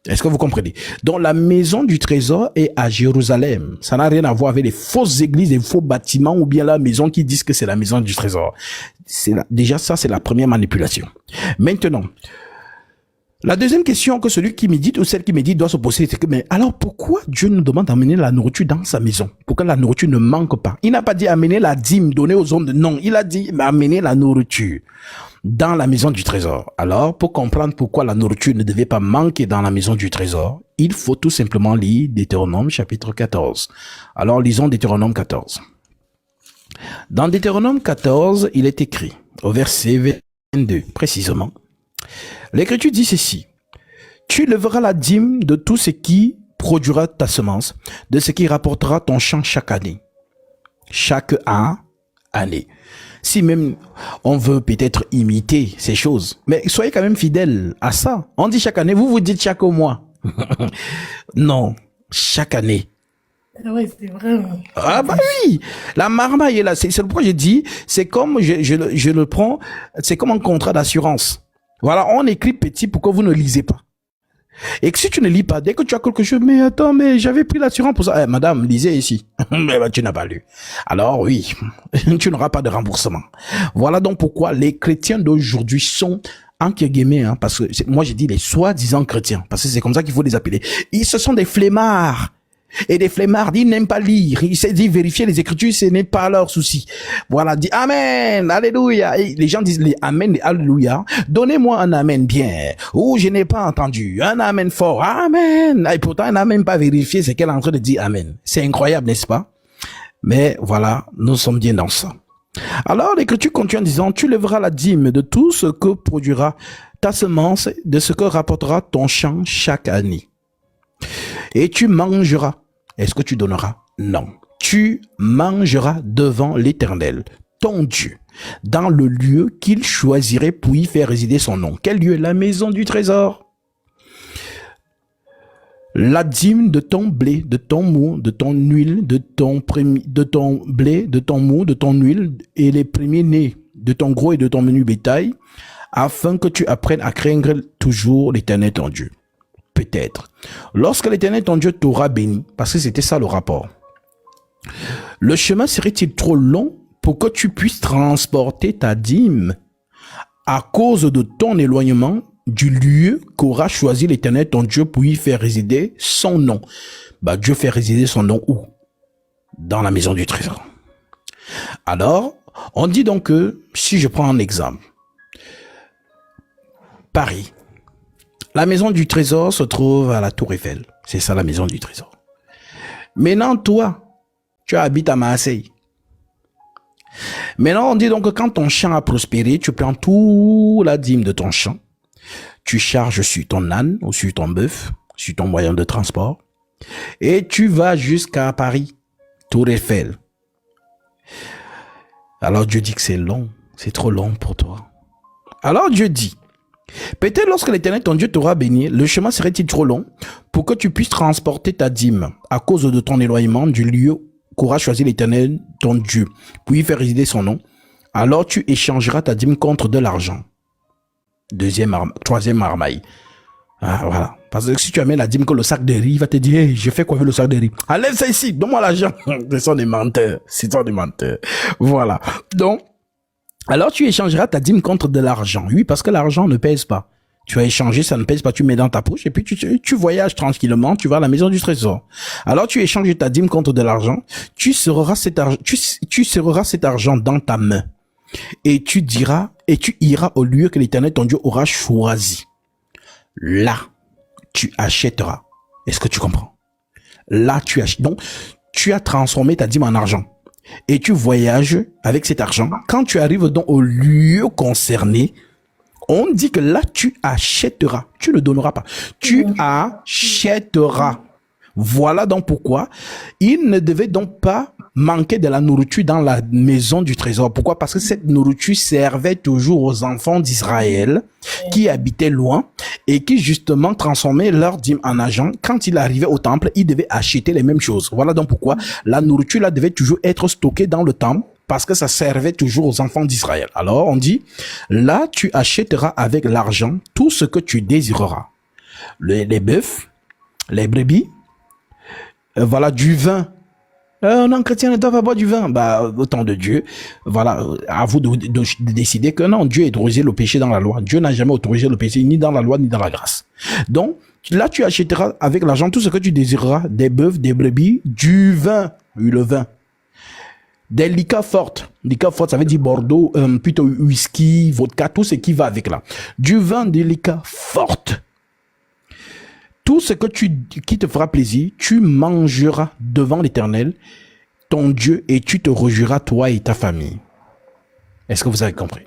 Est-ce que vous comprenez? Donc la maison du trésor est à Jérusalem. Ça n'a rien à voir avec les fausses églises et faux bâtiments ou bien la maison qui disent que c'est la maison du trésor. Déjà ça, c'est la première manipulation. Maintenant, la deuxième question que celui qui médite ou celle qui médite doit se poser, c'est que, mais alors pourquoi Dieu nous demande d'amener la nourriture dans sa maison? Pourquoi la nourriture ne manque pas? Il n'a pas dit amener la dîme, donner aux hommes. Non, il a dit amener la nourriture dans la maison du trésor. Alors, pour comprendre pourquoi la nourriture ne devait pas manquer dans la maison du trésor, il faut tout simplement lire Deutéronome chapitre 14. Alors, lisons Deutéronome 14. Dans Deutéronome 14, il est écrit, au verset 22 précisément, l'Écriture dit ceci: tu leveras la dîme de tout ce qui produira ta semence, de ce qui rapportera ton champ chaque année. Chaque année. Si même on veut peut-être imiter ces choses, mais soyez quand même fidèles à ça. On dit chaque année, vous dites chaque mois. Non, chaque année. Oui, c'est vrai. Ah bah oui, la marmaille est là. C'est pourquoi j'ai dit, c'est comme, je le prends, c'est comme un contrat d'assurance. Voilà, on écrit petit pour que vous ne lisez pas. Et que si tu ne lis pas, dès que tu as quelque chose, mais attends, mais j'avais pris l'assurance pour ça. Madame, lisez ici. Mais bah, tu n'as pas lu. Alors oui, tu n'auras pas de remboursement. Voilà donc pourquoi les chrétiens d'aujourd'hui sont entre guillemets, parce que moi j'ai dit les soi-disant chrétiens, parce que c'est comme ça qu'il faut les appeler. Ce sont des flemmards. Et des flemmards, ils n'aiment pas lire. Ils s'est dit vérifier les écritures, ce n'est pas leur souci. Voilà, dit amen, alléluia. Et les gens disent les amen, les alléluia. Donnez-moi un amen bien. Ou je n'ai pas entendu. Un amen fort. Amen. Et pourtant, elle n'a même pas vérifié ce qu'elle est en train de dire amen. C'est incroyable, n'est-ce pas? Mais voilà, nous sommes bien dans ça. Alors, l'écriture continue en disant, tu lèveras la dîme de tout ce que produira ta semence, de ce que rapportera ton champ chaque année. Et tu mangeras. Est-ce que tu donneras? Non. Tu mangeras devant l'Éternel, ton Dieu, dans le lieu qu'il choisirait pour y faire résider son nom. Quel lieu? La maison du trésor. La dîme de ton blé, de ton mou, de ton huile, de ton blé, de ton mou, de ton huile et les premiers-nés de ton gros et de ton menu bétail, afin que tu apprennes à craindre toujours l'Éternel ton Dieu. Peut-être. Lorsque l'Éternel ton Dieu t'aura béni, parce que c'était ça le rapport, le chemin serait-il trop long pour que tu puisses transporter ta dîme à cause de ton éloignement du lieu qu'aura choisi l'Éternel ton Dieu pour y faire résider son nom? Bah, Dieu fait résider son nom où? Dans la maison du trésor. Alors, on dit donc que, si je prends un exemple, Paris, la maison du trésor se trouve à la Tour Eiffel. C'est ça la maison du trésor. Maintenant, toi, tu habites à Marseille. Maintenant, on dit donc que quand ton champ a prospéré, tu prends toute la dîme de ton champ, tu charges sur ton âne ou sur ton bœuf, sur ton moyen de transport, et tu vas jusqu'à Paris, Tour Eiffel. Alors Dieu dit que c'est long, c'est trop long pour toi. Alors Dieu dit, peut-être lorsque l'Éternel ton Dieu t'aura béni, le chemin serait-il trop long pour que tu puisses transporter ta dîme à cause de ton éloignement du lieu qu'aura choisi l'Éternel ton Dieu pour y faire résider son nom? Alors tu échangeras ta dîme contre de l'argent. Troisième marmaille. Ah, voilà. Parce que si tu amènes la dîme que le sac de riz, il va te dire, hey, je fais quoi avec le sac de riz? Enlève ça ici, donne-moi l'argent. Ce sont des menteurs. Ce sont des menteurs. Voilà. Donc, alors tu échangeras ta dîme contre de l'argent. Oui, parce que l'argent ne pèse pas. Tu vas échanger, ça ne pèse pas, tu mets dans ta poche et puis tu voyages tranquillement, tu vas à la maison du trésor. Alors tu échanges ta dîme contre de l'argent, tu serreras cet argent dans ta main et tu iras au lieu que l'Éternel ton Dieu aura choisi. Là, tu achèteras. Est-ce que tu comprends? Là, tu achètes. Donc, tu as transformé ta dîme en argent et tu voyages avec cet argent. Quand tu arrives donc au lieu concerné, on dit que là, tu achèteras. Tu ne donneras pas. Tu achèteras. Voilà donc pourquoi il ne devait donc pas manquer de la nourriture dans la maison du trésor. Pourquoi? Parce que cette nourriture servait toujours aux enfants d'Israël qui habitaient loin et qui justement transformaient leur dîme en argent. Quand il arrivait au temple, ils devaient acheter les mêmes choses. Voilà donc pourquoi la nourriture là devait toujours être stockée dans le temple, parce que ça servait toujours aux enfants d'Israël. Alors on dit, là tu achèteras avec l'argent tout ce que tu désireras. Les bœufs, les brebis, voilà, du vin. Non, chrétien ne doit pas boire du vin. Bah, au temps de Dieu, voilà, à vous de décider que non, Dieu a autorisé le péché dans la loi. Dieu n'a jamais autorisé le péché, ni dans la loi, ni dans la grâce. Donc, là, tu achèteras avec l'argent tout ce que tu désireras, des bœufs, des brebis, du vin, oui, le vin. Des liqueurs fortes. Liqueurs fortes, ça veut dire Bordeaux, plutôt whisky, vodka, tout ce qui va avec là. Du vin, des liqueurs fortes. Tout ce que qui te fera plaisir, tu mangeras devant l'Éternel, ton Dieu, et tu te réjouiras, toi et ta famille. Est-ce que vous avez compris?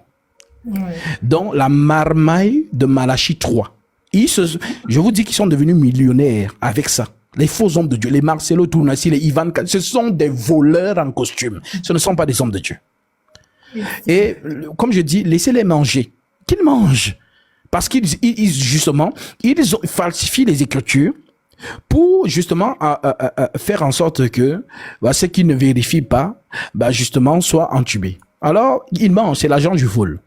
Oui. Donc, la marmaille de Malachie 3. Je vous dis qu'ils sont devenus millionnaires avec ça. Les faux hommes de Dieu, les Marcelo Tournassi, les Ivan, ce sont des voleurs en costume. Ce ne sont pas des hommes de Dieu. Et comme je dis, laissez-les manger. Qu'ils mangent. Parce qu'ils justement, ils falsifient les Écritures pour justement faire en sorte que ceux qui ne vérifient pas, justement, soient entubés. Alors, ils mangent, c'est l'argent du vol.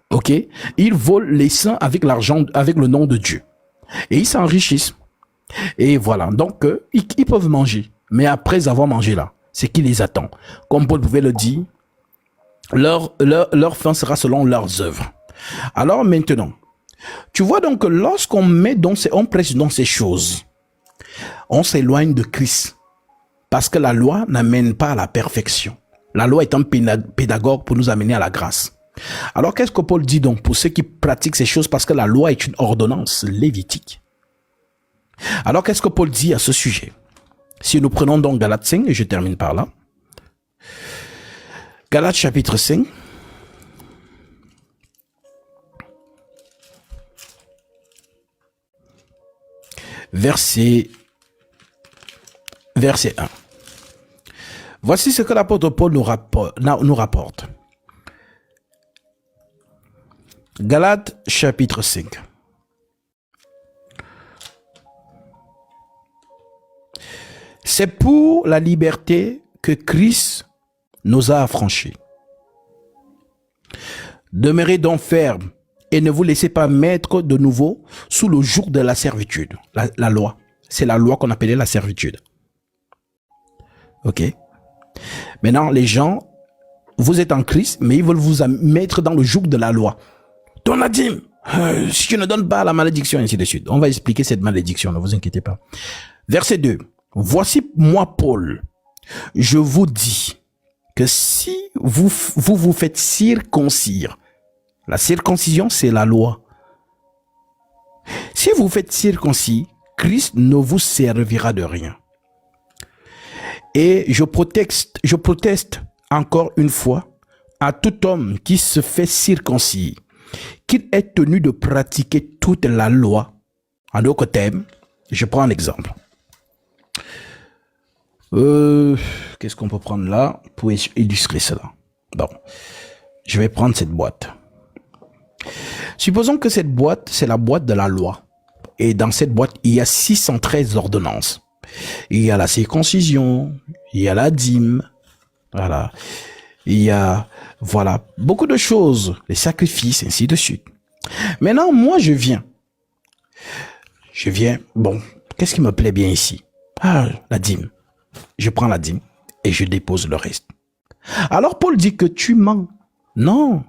Ok? Ils volent les saints avec l'argent, avec le nom de Dieu. Et ils s'enrichissent. Et voilà, donc ils peuvent manger. Mais après avoir mangé là, c'est qui les attend. Comme Paul pouvait le dire, leur fin sera selon leurs œuvres. Alors maintenant, tu vois donc que lorsqu'on on prêche dans ces choses, on s'éloigne de Christ. Parce que la loi n'amène pas à la perfection. La loi est un pédagogue pour nous amener à la grâce. Alors qu'est-ce que Paul dit donc pour ceux qui pratiquent ces choses? Parce que la loi est une ordonnance lévitique. Alors qu'est-ce que Paul dit à ce sujet? Si nous prenons donc Galates 5, et je termine par là. Galates chapitre 5. Verset 1. Voici ce que l'apôtre Paul nous rapporte. Galates chapitre 5. C'est pour la liberté que Christ nous a affranchis. Demeurez donc fermes et ne vous laissez pas mettre de nouveau sous le joug de la servitude. La loi. C'est la loi qu'on appelait la servitude. Ok? Maintenant, les gens, vous êtes en Christ, mais ils veulent vous mettre dans le joug de la loi. Donne la dîme. Si tu ne donnes pas la malédiction, ainsi de suite. On va expliquer cette malédiction, ne vous inquiétez pas. Verset 2. Voici moi, Paul. Je vous dis que si vous faites circoncire, la circoncision, c'est la loi. Si vous faites circoncis, Christ ne vous servira de rien. Et je proteste encore une fois à tout homme qui se fait circoncis, qu'il est tenu de pratiquer toute la loi. En d'autres termes, je prends un exemple. Qu'est-ce qu'on peut prendre là pour illustrer cela? Bon, je vais prendre cette boîte. Supposons que cette boîte, c'est la boîte de la loi. Et dans cette boîte, il y a 613 ordonnances. Il y a la circoncision, il y a la dîme, voilà. Il y a, voilà, beaucoup de choses, les sacrifices, ainsi de suite. Maintenant, moi, je viens. je viens, bon, qu'est-ce qui me plaît bien ici? Ah, la dîme. Je prends la dîme et je dépose le reste. Alors Paul dit que tu mens. Non,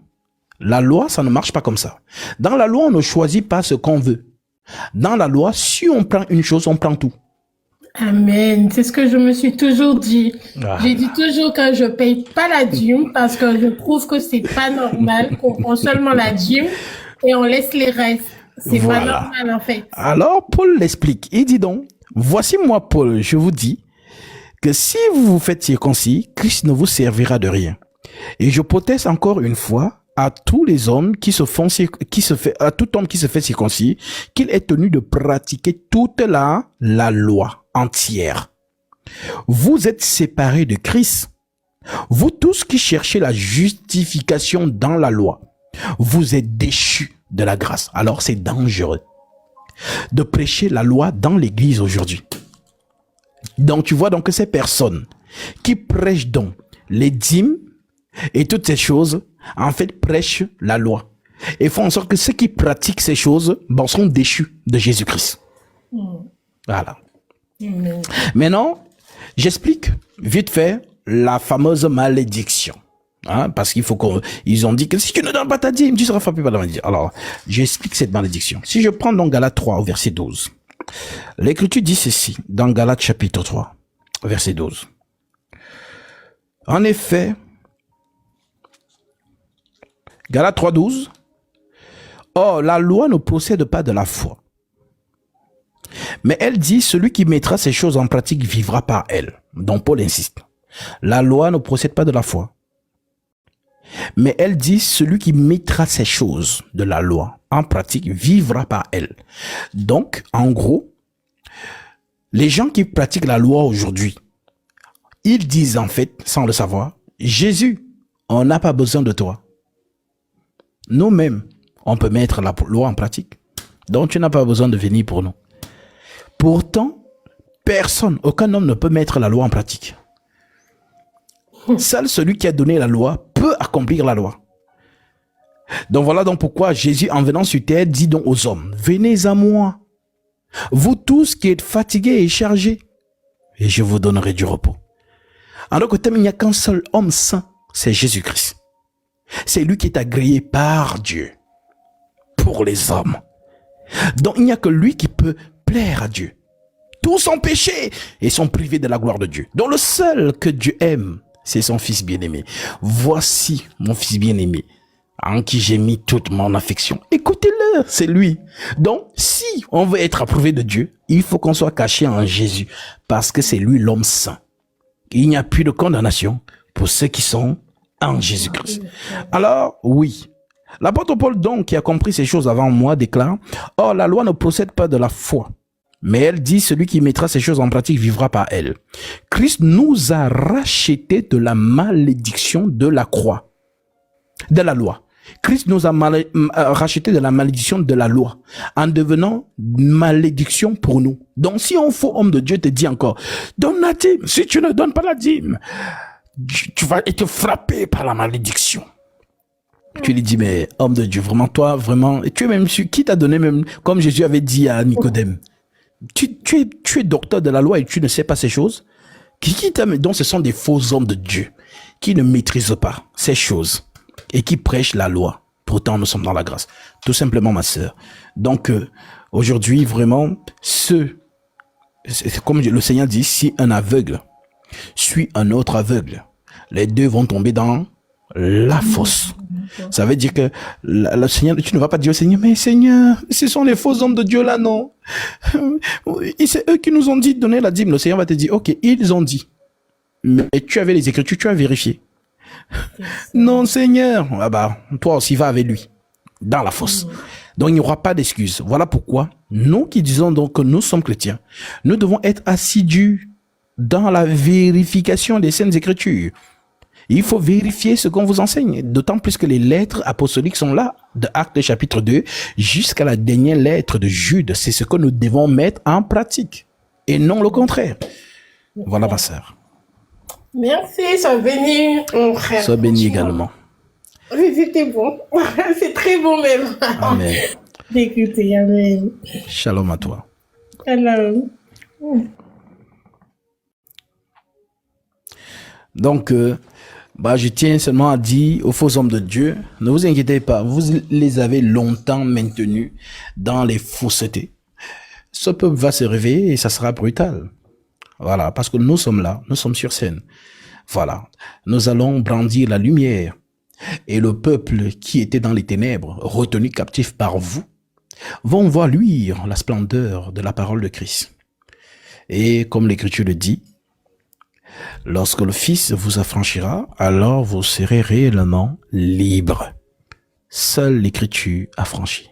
la loi, ça ne marche pas comme ça. Dans la loi, on ne choisit pas ce qu'on veut. Dans la loi, si on prend une chose, on prend tout. Amen. C'est ce que je me suis toujours dit. Ah. J'ai dit toujours que je paye pas la dîme parce que je trouve que c'est pas normal qu'on prend seulement la dîme et on laisse les restes. C'est pas normal en fait. Alors Paul l'explique. Il dit donc, voici moi Paul, je vous dis que si vous vous faites circoncis, Christ ne vous servira de rien. Et je proteste encore une fois à tous les hommes à tout homme qui se fait circoncis, qu'il est tenu de pratiquer toute la loi entière. Vous êtes séparés de Christ. Vous tous qui cherchez la justification dans la loi, vous êtes déchus de la grâce. Alors c'est dangereux de prêcher la loi dans l'église aujourd'hui. Donc tu vois donc que ces personnes qui prêchent donc les dîmes et toutes ces choses, en fait prêchent la loi et font en sorte que ceux qui pratiquent ces choses sont déchus de Jésus-Christ. Voilà. Maintenant, j'explique vite fait la fameuse malédiction. Parce qu'il faut ils ont dit que si tu ne donnes pas ta dîme, tu seras frappé par la malédiction. Alors, j'explique cette malédiction. Si je prends dans Galates 3 au verset 12, l'Écriture dit ceci, dans Galates chapitre 3, verset 12. En effet, Galates 3, 12, or la loi ne procède pas de la foi. Mais elle dit, celui qui mettra ces choses en pratique vivra par elle. Donc Paul insiste. La loi ne procède pas de la foi. Mais elle dit, celui qui mettra ces choses de la loi en pratique vivra par elle. Donc, en gros, les gens qui pratiquent la loi aujourd'hui, ils disent en fait, sans le savoir, Jésus, on n'a pas besoin de toi. Nous-mêmes, on peut mettre la loi en pratique. Donc, tu n'as pas besoin de venir pour nous. Pourtant, personne, aucun homme ne peut mettre la loi en pratique. Seul celui qui a donné la loi peut accomplir la loi. Donc voilà donc pourquoi Jésus, en venant sur terre, dit donc aux hommes, venez à moi, vous tous qui êtes fatigués et chargés, et je vous donnerai du repos. En d'autres termes, il n'y a qu'un seul homme saint, c'est Jésus-Christ. C'est lui qui est agréé par Dieu pour les hommes. Donc il n'y a que lui qui peut plaire à Dieu. Tous sont péchés et sont privés de la gloire de Dieu. Donc le seul que Dieu aime, c'est son fils bien-aimé. Voici mon fils bien-aimé, en qui j'ai mis toute mon affection. Écoutez-le, c'est lui. Donc, si on veut être approuvé de Dieu, il faut qu'on soit caché en Jésus, parce que c'est lui l'homme saint. Il n'y a plus de condamnation pour ceux qui sont en Jésus-Christ. Alors, oui, l'apôtre Paul, donc, qui a compris ces choses avant moi, déclare, « Or, la loi ne procède pas de la foi. Mais elle dit, celui qui mettra ces choses en pratique vivra par elle. Christ nous a rachetés de la malédiction de la croix, de la loi. Christ nous a rachetés de la malédiction de la loi, en devenant malédiction pour nous. Donc, si un faux homme de Dieu te dit encore, donne la dîme, si tu ne donnes pas la dîme, tu vas être frappé par la malédiction. Tu lui dis, mais homme de Dieu, vraiment, toi, vraiment, et tu es même qui t'a donné même, comme Jésus avait dit à Nicodème, tu es docteur de la loi et tu ne sais pas ces choses. Qui t'a mis? Donc ce sont des faux hommes de Dieu qui ne maîtrisent pas ces choses et qui prêchent la loi. Pourtant, nous sommes dans la grâce. Tout simplement, ma sœur. Donc, aujourd'hui, vraiment, c'est comme le Seigneur dit, si un aveugle suit un autre aveugle, les deux vont tomber dans la fosse. Ça veut dire que le Seigneur, tu ne vas pas dire au Seigneur, mais Seigneur, ce sont les faux hommes de Dieu là, non? Et c'est eux qui nous ont dit de donner la dîme. Le Seigneur va te dire, ok, ils ont dit. Mais tu avais les Écritures, tu as vérifié. Non, Seigneur. Ah bah, toi aussi va avec lui. Dans la fosse. Donc il n'y aura pas d'excuse. Voilà pourquoi nous qui disons donc que nous sommes chrétiens, nous devons être assidus dans la vérification des Saintes Écritures. Il faut vérifier ce qu'on vous enseigne, d'autant plus que les lettres apostoliques sont là, de Actes chapitre 2 jusqu'à la dernière lettre de Jude. C'est ce que nous devons mettre en pratique et non le contraire. Voilà ma sœur. Merci, sois béni, mon frère. Sois béni également. Oui, c'était bon. C'est très bon même. Amen. D'écouter, amen. Shalom à toi. Alors, Donc, je tiens seulement à dire aux faux hommes de Dieu, ne vous inquiétez pas, vous les avez longtemps maintenus dans les faussetés. Ce peuple va se réveiller et ça sera brutal. Voilà, parce que nous sommes là, nous sommes sur scène. Voilà, nous allons brandir la lumière. Et le peuple qui était dans les ténèbres, retenu captif par vous, vont voir luire la splendeur de la parole de Christ. Et comme l'Écriture le dit, lorsque le Fils vous affranchira, alors vous serez réellement libres. Seule l'Écriture affranchit.